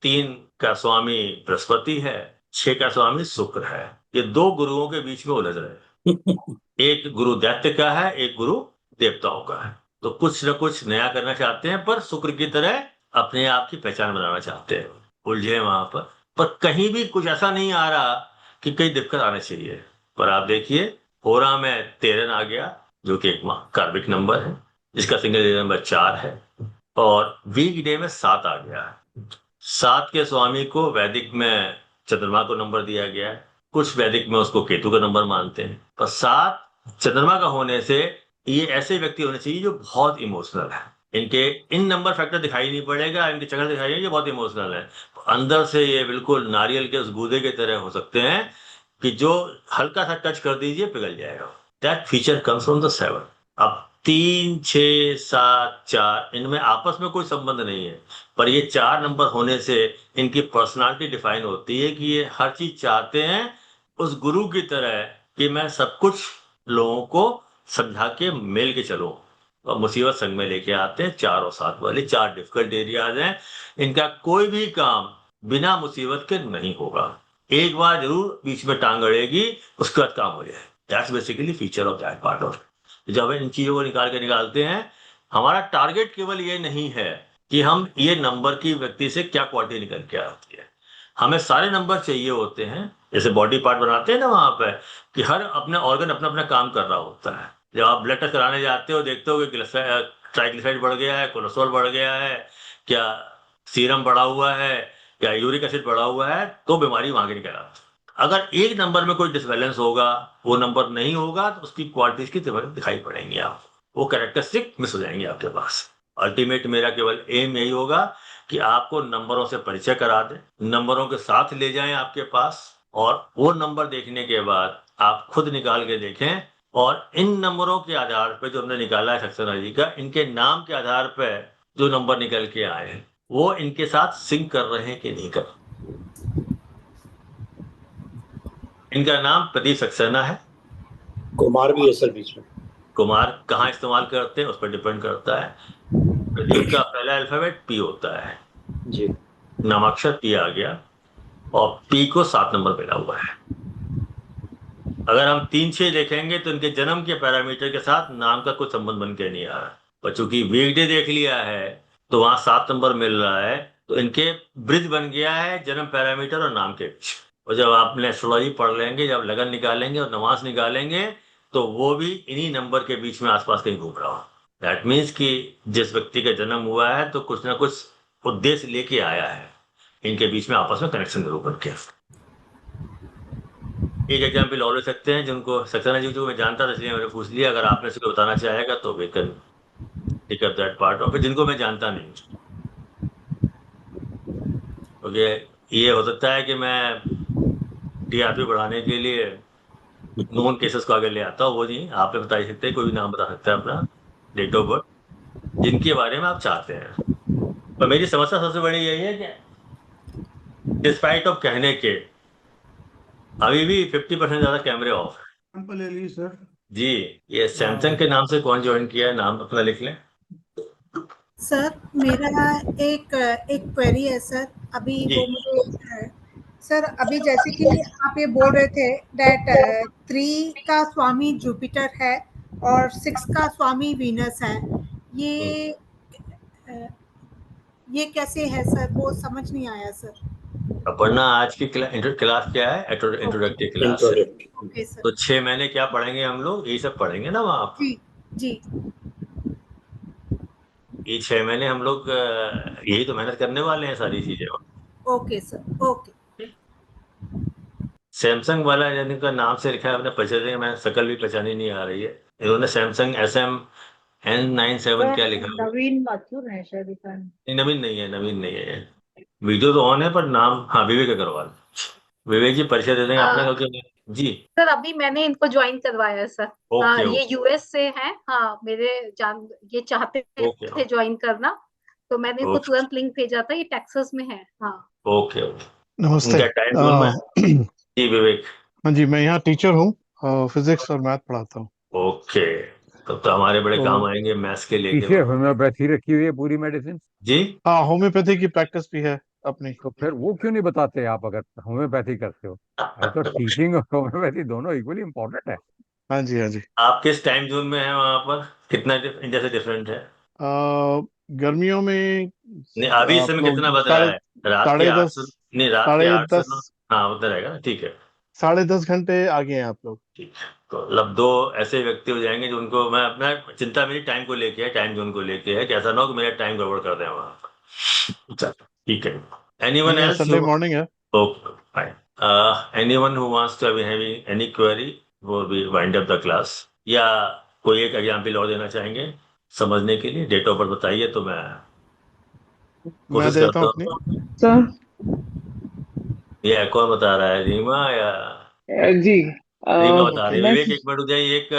3 का स्वामी बृहस्पति है, 6 का स्वामी शुक्र है। ये दो गुरुओं के बीच में उलझ रहे। एक गुरु दैत्य का है, एक गुरु देवताओं का है। तो कुछ न कुछ नया करना चाहते हैं, पर शुक्र की तरह अपने आप की पहचान बनाना चाहते हैं, उलझे वहां पर कहीं भी कुछ ऐसा नहीं आ रहा कि कहीं दिक्कत आने चाहिए। पर आप देखिए होरा में 13 आ गया, जो कि एक कार्बिक नंबर है, जिसका सिंगल नंबर 4 है, और वीक डे में 7 आ गया है। 7 के स्वामी को वैदिक में चंद्रमा को नंबर दिया गया है, कुछ वैदिक में उसको केतु का नंबर मानते हैं। पर 7 चंद्रमा का होने से ये ऐसे व्यक्ति होने चाहिए जो बहुत इमोशनल है। इनके इन नंबर फैक्टर दिखाई नहीं पड़ेगा, इनके चक्कर दिखाई नहीं, ये बहुत इमोशनल है। अंदर से ये बिल्कुल नारियल के उस गूदे की तरह हो सकते हैं कि जो हल्का सा टच कर दीजिए पिघल जाएगा। That feature comes from the 7। अब 3 6 7 4 इनमें आपस में कोई संबंध नहीं है, पर ये 4 नंबर होने से इनकी पर्सनालिटी डिफाइन होती है कि ये हर चीज चाहते हैं उस गुरु की तरह कि मैं सब कुछ लोगों को समझा के मिल के चलूं, और मुसीबत संग में लेके आते हैं। 4 और 7 वाले 4 डिफिकल्ट एरियाज हैं। इनका कोई भी काम बिना मुसीबत के नहीं होगा, एक बार जरूर बीच में टांग अड़ेगी, उसके बाद काम हो जाए। That's basically feature of that part of. जब हम इन चीजों को निकालते हैं, हमारा टारगेट केवल ये नहीं है कि हम ये नंबर की व्यक्ति से क्या क्वालिटी निकल के आती है, हमें सारे नंबर चाहिए होते हैं। जैसे बॉडी पार्ट बनाते हैं ना, वहां पे कि हर अपने ऑर्गन अपना अपना काम कर रहा होता है। जब आप ब्लड टेस्ट कराने जाते हो, देखते हो कि ट्राइग्लिसराइड बढ़ गया है, कोलेस्ट्रॉल बढ़ गया है, क्या सीरम बढ़ा हुआ है, क्या यूरिक एसिड बढ़ा हुआ है, तो बीमारी वहां की निकल आती है। अगर एक नंबर में कोई डिसबैलेंस होगा, वो नंबर नहीं होगा, तो उसकी क्वालिटीज की दिखाई पड़ेंगी, आप वो कैरेक्टरिस्टिक मिस हो जाएंगे आपके पास। अल्टीमेट मेरा केवल एम यही होगा कि आपको नंबरों से परिचय करा दें, नंबरों के साथ ले जाएं आपके पास, और वो नंबर देखने के बाद आप खुद निकाल के देखें, और इन नंबरों के आधार पर जो हमने निकाला है सक्सेना जी का, इनके नाम के आधार पर जो नंबर निकल के आए हैं वो इनके साथ सिंक कर रहे हैं कि नहीं कर। इनका नाम प्रदीप सक्सेना है, कुमार भी है सर बीच में। कुमार कहाँ इस्तेमाल करते हैं उस पर डिपेंड करता है। प्रदीप का पहला अल्फाबेट पी होता है जी, नामाक्षर पी आ गया, और पी को 7 नंबर मिला हुआ है। अगर हम 3 6 देखेंगे तो इनके जन्म के पैरामीटर के साथ नाम का कुछ संबंध बन के नहीं आ रहा, पर चूंकि वीकडे देख लिया है तो वहां 7 नंबर मिल रहा है, तो इनके ब्रिज बन गया है जन्म पैरामीटर और नाम के बीच। और जब आपने एस्ट्रोलॉजी पढ़ लेंगे, जब लगन निकालेंगे और नमाज निकालेंगे, तो वो भी इन्हीं नंबर के बीच में आसपास कहीं घूम रहा हो। दैट मीन्स कि जिस व्यक्ति का जन्म हुआ है तो कुछ ना कुछ उद्देश्य लेके आया है, इनके बीच में आपस में कनेक्शन जरूर करके। एक एग्जाम्पल और ले सकते हैं जिनको सक्सेना जी को मैं जानता था, इसलिए मैंने पूछ लिया। अगर आपने से कोई बताना चाहेगा तो they can take up that part, और फिर जिनको मैं जानता नहीं, ओके ये हो सकता है कि मैं टीआरपी बढ़ाने के लिए नोन केसेस को आगे ले आता हूँ। वो नहीं, आप बता ही सकते हैं, कोई भी नाम बता सकता है अपना, डेट ऑफ बर्थ, जिनके बारे में आप चाहते हैं। पर मेरी समस्या सबसे बड़ी यही है कि डिस्पाइट ऑफ कहने के अभी भी 50% ज्यादा कैमरे ऑफ है। ले ली सर जी, ये सैमसंग के नाम से कौन ज्वाइन किया है, नाम अपना लिख लें। सर मेरा एक क्वेरी है सर, अभी जी। वो मुझे सर अभी जैसे कि आप ये बोल रहे थे दैट 3 का स्वामी जुपिटर है और 6 का स्वामी वीनस है, ये कैसे है सर, वो समझ नहीं आया सर। पढ़ना आज की क्लास क्या है, इंट्रोडक्टरी क्लास है। Okay sir. तो 6 महीने क्या पढ़ेंगे हम लोग, यही सब पढ़ेंगे ना वहाँ आप। जी जी ये 6 महीने हम लोग यही तो मेहनत करने वाले हैं सारी चीजें। Okay sir, okay. सैमसंग वाला जिनका नाम से लिखा है अपने परिचय, मैं शकल भी पहचानी नहीं आ रही है। इन्होंने सैमसंग SM N97 क्या लिखा है? नवीन माथुर है शायद इसका। नहीं, नवीन नहीं है, नवीन नहीं है। वीडियो तो ऑन है पर नाम, हाँ, विवेक अग्रवाल। विवेक जी परिचय दे देंगे अपने क्योंकि जी। सर अभी मैंने इनको ज्वाइन करवाया है सर। ओके हाँ, ये ओके यूएस से हैं। हाँ, मेरे जान ये चाहते ओके थे ज्वाइन करना, तो मैंने इनको ओके तुरंत लिंक भेजा था। ये टेक्सास में है। हाँ। Okay okay. नमस्ते। उनका टाइम जोन में जी विवेक। हाँ जी, मैं यहाँ टीचर हूँ, फिजिक्स और मैथ पढ़ाता हूँ। ओके, तब तो हमारे बड़े तो काम आएंगे मैथ्स के लेके। पीछे होम्योपैथी रखी हुई है पूरी मेडिसिन। जी हाँ, होम्योपैथी की प्रैक्टिस भी है अपनी। तो फिर वो क्यों नहीं बताते आप अगर होम्योपैथी करते हो? आई तो टीचिंग और होम्योपैथी दोनों इक्वली इम्पोर्टेंट है। हाँ जी, हाँ जी। आप किस टाइम जोन में हैं वहां पर? कितना इंडिया से डिफरेंट है? गर्मियों में नहीं, अभी इस आप समय लोग कितना बज रहा है? रात के साढ़े 8 दस से, नहीं, रात के साढ़े 8 से 9। दस हाँ, उधर रहेगा ना, ठीक है। 10:30 घंटे आगे हैं आप लोग। ठीक है, तो मतलब दो ऐसे व्यक्ति हो जाएंगे जो उनको मैं अपना चिंता मेरी टाइम को लेके है, टाइम जोन को लेके है कि ऐसा ना हो कि मेरा टाइम गड़बड़ कर दें वहां पर। चल, ठीक है। एनीवन नहीं, एल्स? संडे मॉर्निंग है। Okay, fine. Anyone who wants to be having any query वो भी wind up the class, या कोई एक एग्जाम्पल और देना चाहेंगे समझने के लिए? डेट ऑफ बर्थ बताइए तो मैं मैं कोशिश देता करता हूँ अपनी। हूँ। सर ये कौन बता रहा है, रीमा या जी। रीमा बता रही है? मैं विवेक एक मिनट हो जाइए, एक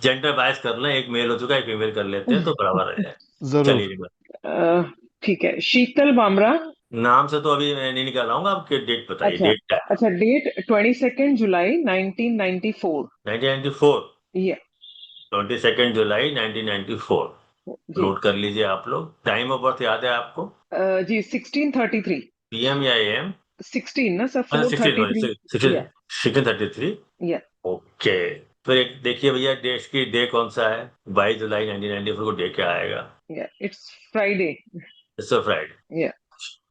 जेंडर बायस कर लें, एक मेल हो चुका है, एक फीमेल कर लेते हैं तो बराबर है। चलिए जरूर। रीमा। ठीक है, शीतल बामरा। नाम से तो अभी मैं नहीं निकाल आऊंगा, आपके डेट बताइए, अच्छा डेट क्या है? अच्छा, डेट 22 जुलाई 1994। 1994। ये 22 जुलाई 1994। जी। नोट कर लीजिए आप लोग। टाइम ऑफ बर्थ याद है आपको? जी 1633। पीएम या एएम? 16 ना सर, अच्छा, 16, 433। सॉरी, या 1633। या ओके, फिर एक देखिए भैया, देश की डे कौन सा है? 22 जुलाई 1994 को डे क्या आएगा? या इट्स फ्राइडे। It's Friday. या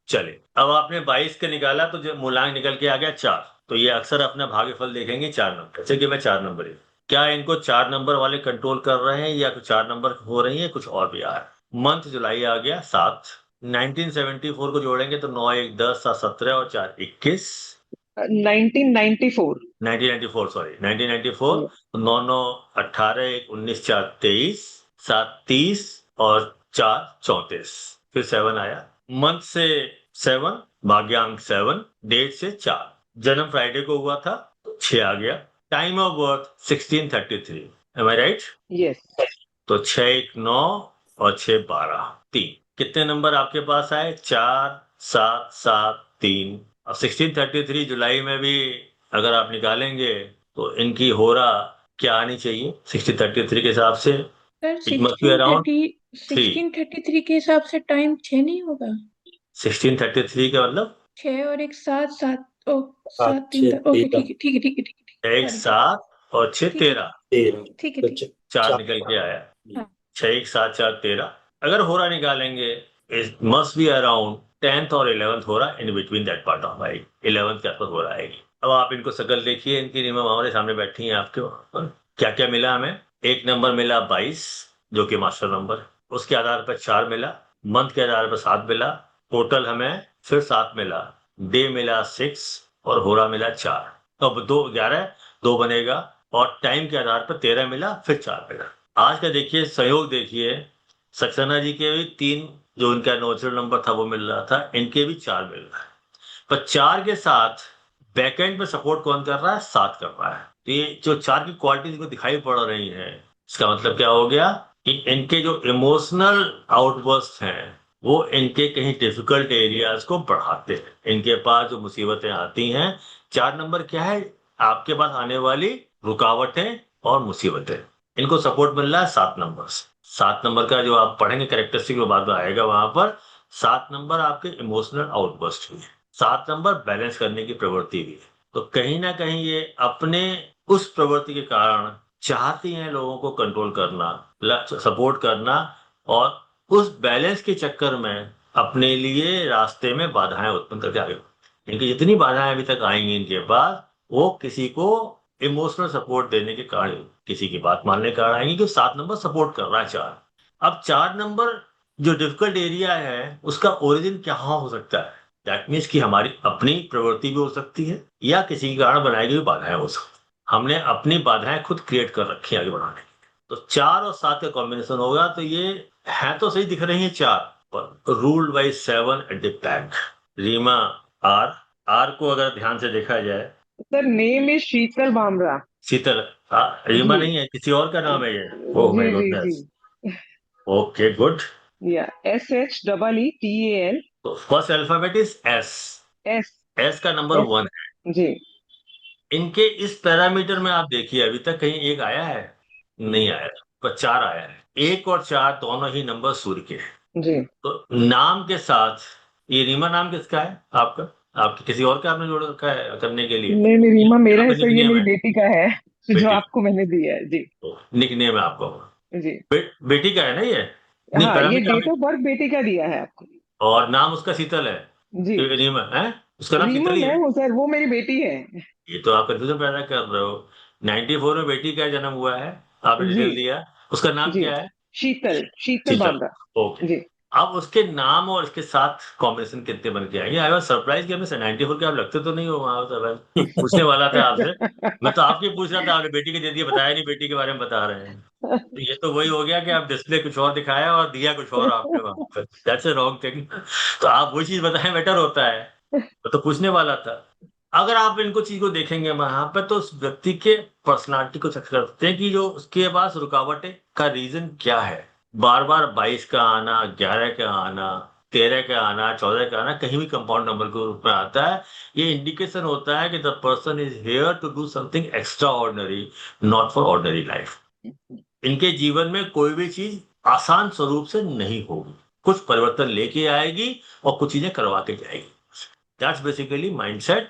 चलिए, अब आपने 22 का निकाला तो जो मूलांक निकल के आ गया 4। तो ये अक्सर अपना भाग्यफल देखेंगे 4 नंबर से कि मैं 4 नंबर ही। क्या इनको 4 नंबर वाले कंट्रोल कर रहे हैं या कुछ 4 नंबर हो रही है, कुछ और भी आ रहा है? मंथ जुलाई आ गया 7। 1974 को जोड़ेंगे तो 9 1 10 7 17 और 4 21। 1994। 1994, सॉरी, 1994। तो 9 9 18 1 19 4 23 7 30 और 4 34। फिर 7 आया, मंथ से 7, भाग्यांक 7, डेट से 4। जन्म फ्राइडे को हुआ था तो 6 आ गया। Time of birth 1633। Am I right? Yes. तो 6 1 9 और 6 12 3। कितने नंबर आपके पास आए? 4 7 7 3। अब 1633 जुलाई में भी अगर आप निकालेंगे तो इनकी होरा क्या आनी चाहिए 1633 के हिसाब से? Sir it must be around 3। 1633 के हिसाब से टाइम 6 नहीं होगा? 1633 का मतलब 6 और एक 7 7 ओ 7 7 3 6 ओके 13 ठीक है ठीक है ठीक है ठीक है ठीक है 1 सॉरी 7 और 6 ठीक है 13। 13 ठीक है तो ठीक है 4 निकल के आया। हाँ 6 1 7 4 13। अगर होरा निकालेंगे it must be around 10th और 11th हो रहा, in between that part of भाई 11th के आसपास हो रहा है। अब आप इनको शकल देखिए, इनकी रीमा हमारे सामने बैठी हैं आपके वहां पर। क्या क्या मिला हमें? एक नंबर मिला 22 जो कि मास्टर नंबर, उसके आधार पर 4 मिला, मंथ के आधार पर 7 मिला, टोटल हमें फिर 7 मिला, डे मिला 6 और होरा मिला 4। अब 2 11 2 बनेगा और टाइम के आधार पर 13 मिला, फिर 4 मिला। आज का देखिए संयोग, देखिए सक्सेना जी के भी 3 जो इनका नेचुरल नंबर था वो मिल रहा था, इनके भी 4 मिल रहा है। पर 4 के साथ बैकएंड पे सपोर्ट कौन कर रहा है? 7 कर रहा है। तो ये जो 4 की क्वालिटीज को दिखाई पड़ रही है, इसका मतलब क्या हो गया कि इनके जो इमोशनल आउटबर्स्ट हैं वो इनके कहीं डिफिकल्ट एरियाज को बढ़ाते हैं। इनके पास जो मुसीबतें आती हैं, 4 नंबर क्या है? आपके पास आने वाली रुकावटें और मुसीबतें, इनको सपोर्ट मिल रहा है 7 नंबर से। 7 नंबर का जो आप पढ़ेंगे कैरेक्टरिस्टिक के बाद में आएगा वहां पर, 7 नंबर आपके इमोशनल आउटबर्स्ट भी है, 7 नंबर बैलेंस करने की प्रवृत्ति भी है। तो कहीं ना कहीं ये अपने उस प्रवृत्ति के कारण चाहती हैं लोगों को कंट्रोल करना, सपोर्ट करना, और उस बैलेंस के चक्कर में अपने लिए रास्ते में बाधाएं उत्पन्न करके आगे। इनकी जितनी बाधाएं अभी तक आएंगी इनके पास, वो किसी को इमोशनल सपोर्ट देने के कारण, किसी की बात मानने के कारण आएंगी कि 7 नंबर सपोर्ट कर रहा है 4। अब 4 नंबर जो डिफिकल्ट एरिया है उसका ओरिजिन क्या हो सकता है? दैट मीन्स कि हमारी अपनी प्रवृत्ति भी हो सकती है या किसी के कारण बनाई गई बाधाएं हो सकती है। हमने अपनी बाधाएं खुद क्रिएट कर रखी है आगे बढ़ाने की। तो 4 और 7 का कॉम्बिनेशन होगा, तो ये है तो सही दिख रही है 4, पर ruled by 7 at the back. Reema R को अगर ध्यान से देखा जाए, surname is Sheetal Bamra. Sheetal, Reema ji नहीं है, किसी और का नाम है ये। ओह माय जी जी गुडनेस। जी ओके गुड। या SHEETAL तो first alphabet is S. S S का नंबर एस 1 है। जी इनके इस पैरामीटर में आप देखिए, अभी तक कहीं 1 आया है? नहीं आया, पर 4 आया है। 1 और 4 दोनों ही नंबर सूर्य के हैं। जी तो नाम के साथ, ये रीमा नाम किसका है आपका? आपके किसी और का आपने जोड़ रखा है करने के लिए? नहीं नहीं, रीमा मेरा है सर, ये निकनेम मेरी है, बेटी का है जो बेटी आपको मैंने दिया है। जी निकनेम है आपको। जी बेटी का है ना ये? नहीं, हाँ, ये पैरामीटर डेट ऑफ बर्थ बेटी का दिया है आपको। और नाम उसका शीतल है। जी ये रीमा है, उसका नाम रीमा शीतल ही मैं है। हूँ सर, वो मेरी बेटी है। ये तो आप कंफ्यूजन पैदा कर रहे हो। 94 में बेटी का जन्म हुआ है, आपने जी डिटेल दिया, उसका नाम जी क्या है? शीतल शीतल शीतल। बामरा। ओके। जी अब उसके नाम और इसके साथ कॉम्बिनेशन कितने बन के आएंगे? आई वाज सरप्राइज कि हमें 94 के आप लगते तो नहीं हो वहां से। पूछने वाला था आपसे, मैं तो आपकी पूछ रहा था, आपने बेटी के दे दिया, बताया नहीं बेटी के बारे में बता रहे हैं। तो ये तो वही हो गया कि आप डिस्प्ले कुछ और दिखाया और दिया कुछ और आपने वहां पर। That's a wrong thing. तो आप वही चीज बताएं, बेटर होता है। मैं तो पूछने वाला था। अगर आप इनको चीज को देखेंगे वहां पर, तो उस व्यक्ति के पर्सनालिटी को चेक करते हैं कि जो उसके पास रुकावटें का रीजन क्या है। बार बार 22 का आना, 11 का आना, 13 का आना, 14 का आना, कहीं भी कंपाउंड नंबर के रूप में आता है। ये इंडिकेशन होता है कि the person is here to do something extraordinary, not for ordinary life. इनके जीवन में कोई भी चीज आसान स्वरूप से नहीं होगी, कुछ परिवर्तन लेके आएगी और कुछ चीजें करवा के जाएगी। That's basically mindset.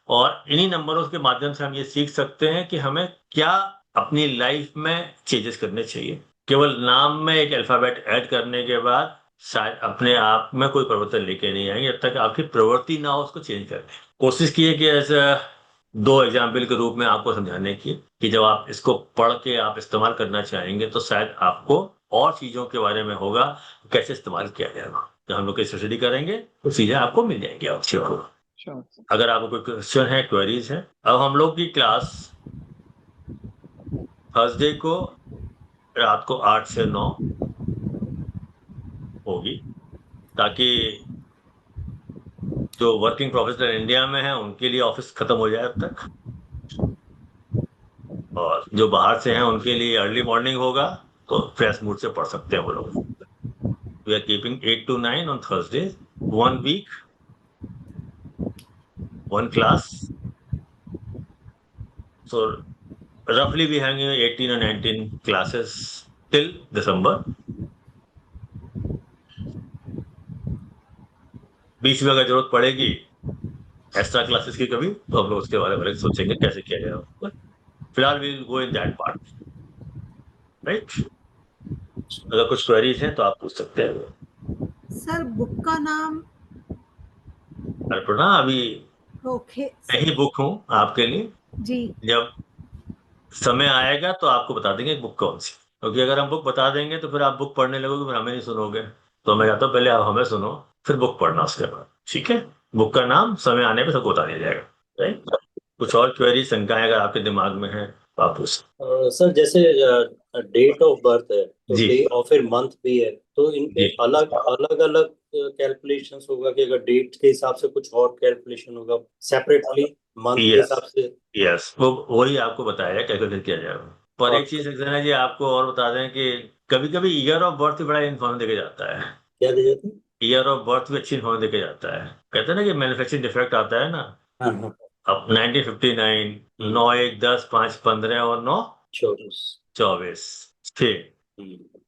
और इन्हीं नंबरों के माध्यम से हम ये सीख सकते हैं कि हमें क्या अपनी लाइफ में चेंजेस करने चाहिए। केवल नाम में एक अल्फाबेट ऐड करने के बाद शायद अपने आप में कोई परिवर्तन लेके नहीं आएंगे, जब तक आपकी प्रवृत्ति ना हो उसको चेंज करने की। कोशिश कीजिए कि ऐसे 2 एग्जाम्पल के रूप में आपको समझाने की, कि जब आप इसको पढ़ के आप इस्तेमाल करना चाहेंगे तो शायद आपको और चीजों के बारे में होगा कैसे इस्तेमाल किया जाएगा। जब हम लोग की स्टडी करेंगे तो चीजें आपको मिल जाएंगी अच्छी होगा। अगर आपको कोई क्वेश्चन है, क्वेरीज है। अब हम लोग की क्लास थर्सडे को रात को 8 से 9 होगी, ताकि जो वर्किंग प्रोफेशनल इंडिया में है उनके लिए ऑफिस खत्म हो जाए अब तक, और जो बाहर से हैं उनके लिए अर्ली मॉर्निंग होगा, तो फ्रेश मूड से पढ़ सकते हैं वो लोग। We are keeping 8 to 9 on Thursday, 1 week, 1 class. So roughly we having 18 or 19 classes till December. बीच में अगर जरूरत पड़ेगी एक्स्ट्रा क्लासेस की कभी, तो हम लोग उसके बारे में सोचेंगे कैसे किया जाएगा। फिलहाल we will go in that part, right. अगर कुछ क्वेरीज हैं तो आप पूछ सकते हैं। सर बुक का नाम? अर्पणा, अभी ओके मैं ही बुक हूँ आपके लिए। जी। जब समय आएगा तो आपको बता देंगे बुक कौन सी, क्योंकि अगर हम बुक बता देंगे तो फिर आप बुक पढ़ने लगोगे, फिर हमें नहीं सुनोगे। तो मैं चाहता हूँ पहले आप हमें सुनो, फिर बुक पढ़ना उसके बाद, ठीक है। बुक का नाम समय आने पे सबको बता दिया जाएगा, राइट। कुछ और क्वेरी शंकाएं अगर आपके दिमाग में है तो आप पूछ। सर जैसे डेट ऑफ बर्थ है तो जी। डे और फिर मंथ भी है, तो इन पे जी। अलग अलग कैलकुलेशंस होगा कि अगर डेट के हिसाब से कुछ और कैलकुलेशन होगा सेपरेटली मंथ के यस हिसाब से? यस, वो वही आपको बताया कैलकुलेट किया जाएगा। पर एक चीज है जी, आपको और बता दें कि कभी कभी ईयर ऑफ बर्थ भी बड़ा इन्फॉर्म देके जाता है। क्या दे जाते हैं? ईयर ऑफ बर्थ भी अच्छी इन्फॉर्म देके जाता है। कहते हैं ना कि मैन्युफैक्चरिंग डिफेक्ट आता है ना। हाँ। अब 1959, 9, 1, 10, 5, 15 और 9, 24 6।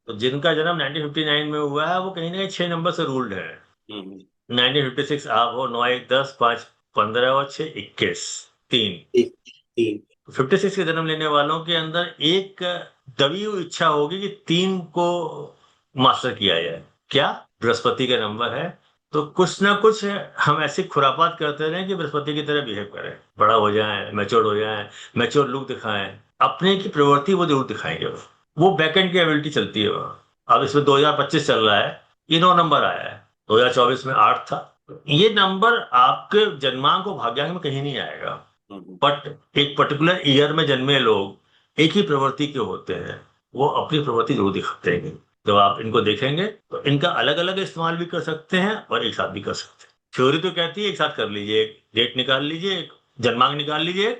तो जिनका जन्म 1959 में हुआ है वो कहीं ना कहीं 6 नंबर से रूल्ड है। 1956 आप हो, 9, 1, 10, 5, 15 और 6, 21, 3। 56 के जन्म लेने वालों के अंदर एक दबी हुई इच्छा होगी कि 3 को मास्टर किया जाए। क्या? बृहस्पति का नंबर है, तो कुछ ना कुछ हम ऐसी खुरापात करते रहे कि बृहस्पति की तरह बिहेव करें, बड़ा हो जाए, मैच्योर हो जाए, मैच्योर लुक दिखाएं, अपने की प्रवृत्ति वो जरूर दिखाएंगे। वो बैकएंड की एबिलिटी चलती है। अब इसमें 2025 चल रहा है, ये 9 नंबर आया है, 2024 में 8 था। ये नंबर आपके जन्मांक और भाग्यांक में कहीं नहीं आएगा, बट एक पर्टिकुलर ईयर में जन्मे लोग एक ही प्रवृत्ति के होते हैं। वो अपनी प्रवृत्ति जरूर दिखाते हैं। जब आप इनको देखेंगे तो इनका अलग अलग इस्तेमाल भी कर सकते हैं और एक साथ भी कर सकते हैं। थ्योरी तो कहती है एक साथ कर लीजिए, एक डेट निकाल लीजिए, एक जन्मांक निकाल लीजिए,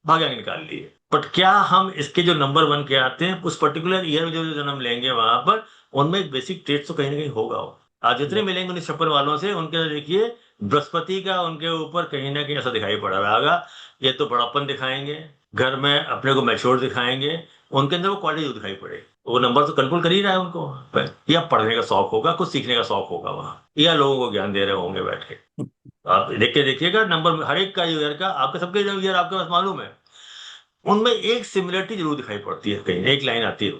भाग्यांक निकाल लीजिए। बट क्या हम इसके जो नंबर 1 के आते हैं उस पर्टिकुलर ईयर में जो जन्म लेंगे वहां पर उनमें एक बेसिक ट्रेट तो कहीं ना कहीं होगा। आज जितने मिलेंगे 1956 वालों से उनके देखिए बृहस्पति का उनके ऊपर कहीं ना कहीं ऐसा दिखाई पड़ रहा होगा। ये तो बड़ापन दिखाएंगे, घर में अपने को मैच्योर दिखाएंगे, उनके अंदर वो क्वालिटी जो दिखाई पड़े वो नंबर तो कंट्रोल कर ही रहा है उनको वहाँ पर। या पढ़ने का शौक होगा, कुछ सीखने का शौक होगा वहाँ, या लोगों को ज्ञान दे रहे होंगे बैठ के। आप देख के देखिएगा नंबर हर एक का ईयर का, आपके सबके ईयर आपके पास मालूम है, उनमें एक सिमिलरिटी जरूर दिखाई पड़ती है, कहीं एक लाइन आती है,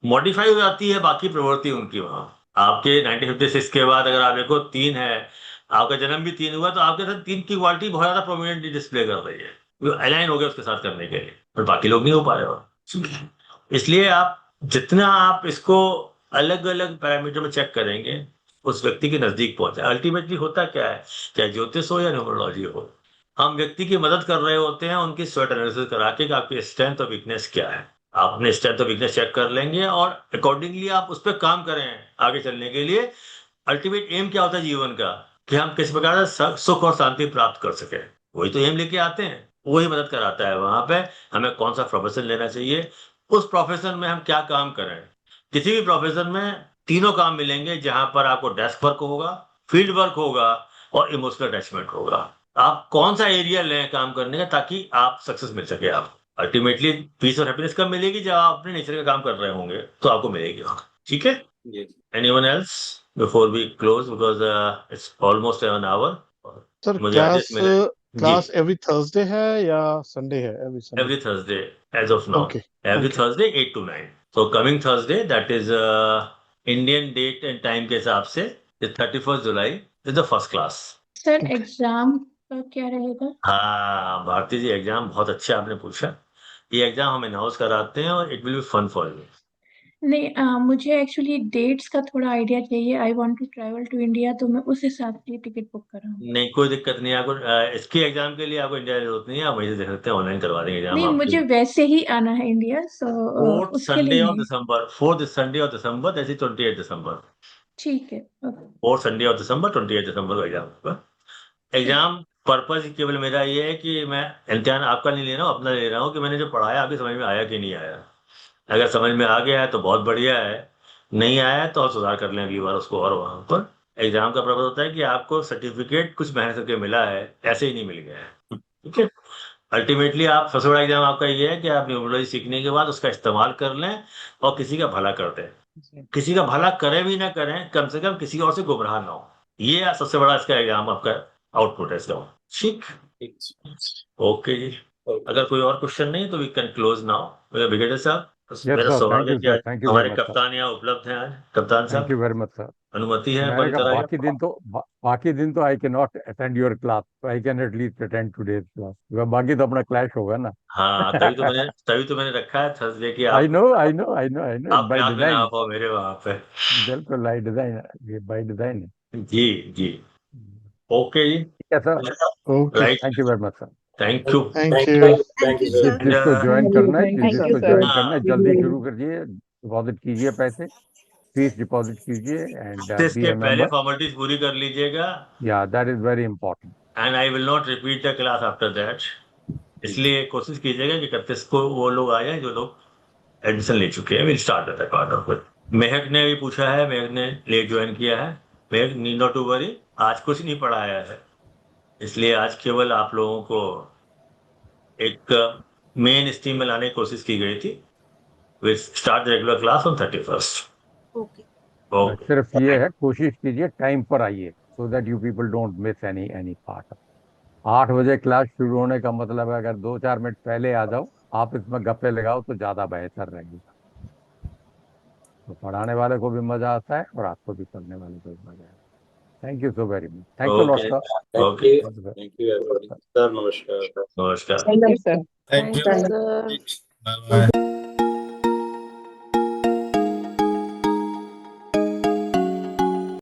मॉडिफाई हो जाती है बाकी प्रवृत्ति उनकी वहां। आपके 1956 के बाद अगर आप देखो 3 है, आपका जन्म भी 3 हुआ, तो आपके साथ 3 की क्वालिटी बहुत ज्यादा प्रोमिनेंटली डिस्प्ले कर रही है, अलाइन हो गया उसके साथ करने के लिए, पर बाकी लोग नहीं हो पा रहे हो। इसलिए आप जितना आप इसको अलग अलग पैरामीटर में चेक करेंगे उस व्यक्ति के नजदीक पहुंचे। अल्टीमेटली होता क्या है, चाहे ज्योतिष हो या न्यूमरोलॉजी हो, हम व्यक्ति की मदद कर रहे होते हैं उनकी स्वट एनालिसिस करा के कि आपकी स्ट्रेंथ और वीकनेस क्या है। आप अपने स्ट्रेंथ और वीकनेस चेक कर लेंगे और अकॉर्डिंगली आप उस पर काम करें आगे चलने के लिए। अल्टीमेट एम क्या होता है जीवन का, कि हम किस प्रकार से सुख और शांति प्राप्त कर सके, वही तो एम लेके आते हैं, वही मदद कराता है वहां पे हमें कौन सा प्रोफेशन लेना चाहिए, उस प्रोफेशन में हम क्या काम करें। किसी भी प्रोफेशन में तीनों काम मिलेंगे, जहां पर आपको डेस्क वर्क होगा, फील्ड वर्क होगा और इमोशनल अटैचमेंट होगा। आप कौन सा एरिया लें काम करने का ताकि आप सक्सेस मिल सके। आपको अल्टीमेटली पीस और हैप्पीनेस कब मिलेगी, जब आप अपने नेचर का काम कर रहे होंगे तो आपको मिलेगी वहां। ठीक है, anyone else before we close, because it's almost 1 hour। Sir मुझे आदेश मिले। क्लास एवरी थर्सडे है या संडे है? Every Thursday as of now, Okay, every okay. Thursday 8 to 9। तो coming Thursday that is Indian date and time के हिसाब से 31 July is the first class. Sir exam का क्या रहेगा? हाँ भारती जी, एग्जाम बहुत अच्छा आपने पूछा। ये एग्जाम हम अनाउंस कराते हैं और it will be fun for you. नहीं, मुझे एक्चुअली डेट्स का थोड़ा आइडिया चाहिए। I want to travel to India, तो मैं उस हिसाब से टिकट बुक कर रहा हूँ। नहीं कोई दिक्कत नहीं है आपको। इसके एग्जाम के लिए आपको इंडिया की जरूरत नहीं है, आप वहीं से देख सकते हैं, ऑनलाइन करवा देंगे एग्जाम नहीं, आप। मुझे वैसे ही आना है इंडिया, सो फोर्थ उसके लिए संडे ऑफ नहीं। दिसंबर, 4th Sunday of December, that is 28 दिसंबर। ठीक है, okay. 4th Sunday of December 28 दिसंबर का एग्जाम होगा। एग्जाम पर्पज केवल मेरा ये है कि मैं इम्तिहान आपका नहीं ले रहा हूँ, अपना ले रहा हूँ कि मैंने जो पढ़ाया आपकी समझ में आया कि नहीं आया। अगर समझ में आ गया है तो बहुत बढ़िया है, नहीं आया है तो और सुधार कर लें अगली बार उसको। और वहां पर एग्जाम का पर्पज होता है कि आपको सर्टिफिकेट कुछ मेहनत करके मिला है, ऐसे ही नहीं मिल गया है। ठीक है, अल्टीमेटली आप सबसे बड़ा एग्जाम आपका ये है कि आप न्यूमरोलॉजी सीखने के बाद उसका इस्तेमाल कर लें और किसी का भला कर दें। किसी का भला करें भी ना करें, कम से कम किसी और से गुमराह ना हो। ये सबसे बड़ा इसका एग्जाम आपका आउटपुट है इसका। ठीक, ओके जी। अगर कोई और क्वेश्चन नहीं तो we can close now. Brigadier साहब, मेरा sir, सौभाग्य thank you, कि आज sir. Thank you हमारे very much, sir. कप्तान यहाँ उपलब्ध हैं आज। कप्तान थैंक साहब यू वेरी मच सर। अनुमति है मैंने हमारी कहा तरह? बाकी दिन तो I can not attend your class, तो I can at least attend today's class. बाकी तो अपना क्लैश होगा ना। हाँ तभी तो मैंने रखा है थर्सडे की। आई नो आप बाय यहाँ पे ना डिजाइन। आ पाओ मेरे वहां पे। बिल्कुल बाय डिजाइन, ये बाय डिजाइन है। जी जी, ओके जी। ठीक है sir, Okay. Right, thank you very much sir. Thank you. Thank you. Thank you, sir. जिसको ज्वाइन करना है, Thank you, जिसको sir. ज्वाइन करना है हाँ, जल्दी शुरू करिए, डिपॉजिट कीजिए पैसे, फीस डिपॉजिट कीजिए एंड बी इसके ए पहले मेंबर। फॉर्मेलिटीज पूरी कर लीजिएगा या that is very important. And I will not repeat the class after that. इसलिए कोशिश कीजिएगा कि 31 को वो लोग आ जाए जो लोग एडमिशन ले चुके हैं। Will start that part of it. महक ने भी पूछा है, महक ने लेट ज्वाइन किया है। महक नीड नॉट टू वरी, आज कुछ नहीं पढ़ाया है, इसलिए आज केवल आप लोगों को एक मेन स्ट्रीम में लाने की कोशिश की गई थी। Will start the regular class on 31st। Okay, okay, सिर्फ ये है, कोशिश कीजिए टाइम पर आइए, so that you people don't miss any part. 8 बजे क्लास शुरू होने का मतलब है अगर 2-4 मिनट पहले आ जाओ, आप इसमें गप्पे लगाओ तो ज्यादा बेहतर रहेगा। तो पढ़ाने वाले को भी मजा आता है और आपको भी पढ़ने वाले को भी मजा आता है। Thank you so very much. Thank you lot sir. Okay, Thank you, everybody. Sir, namaskar. नमस्कार। Thank you, sir. Thank you. Thank you, sir. Bye bye.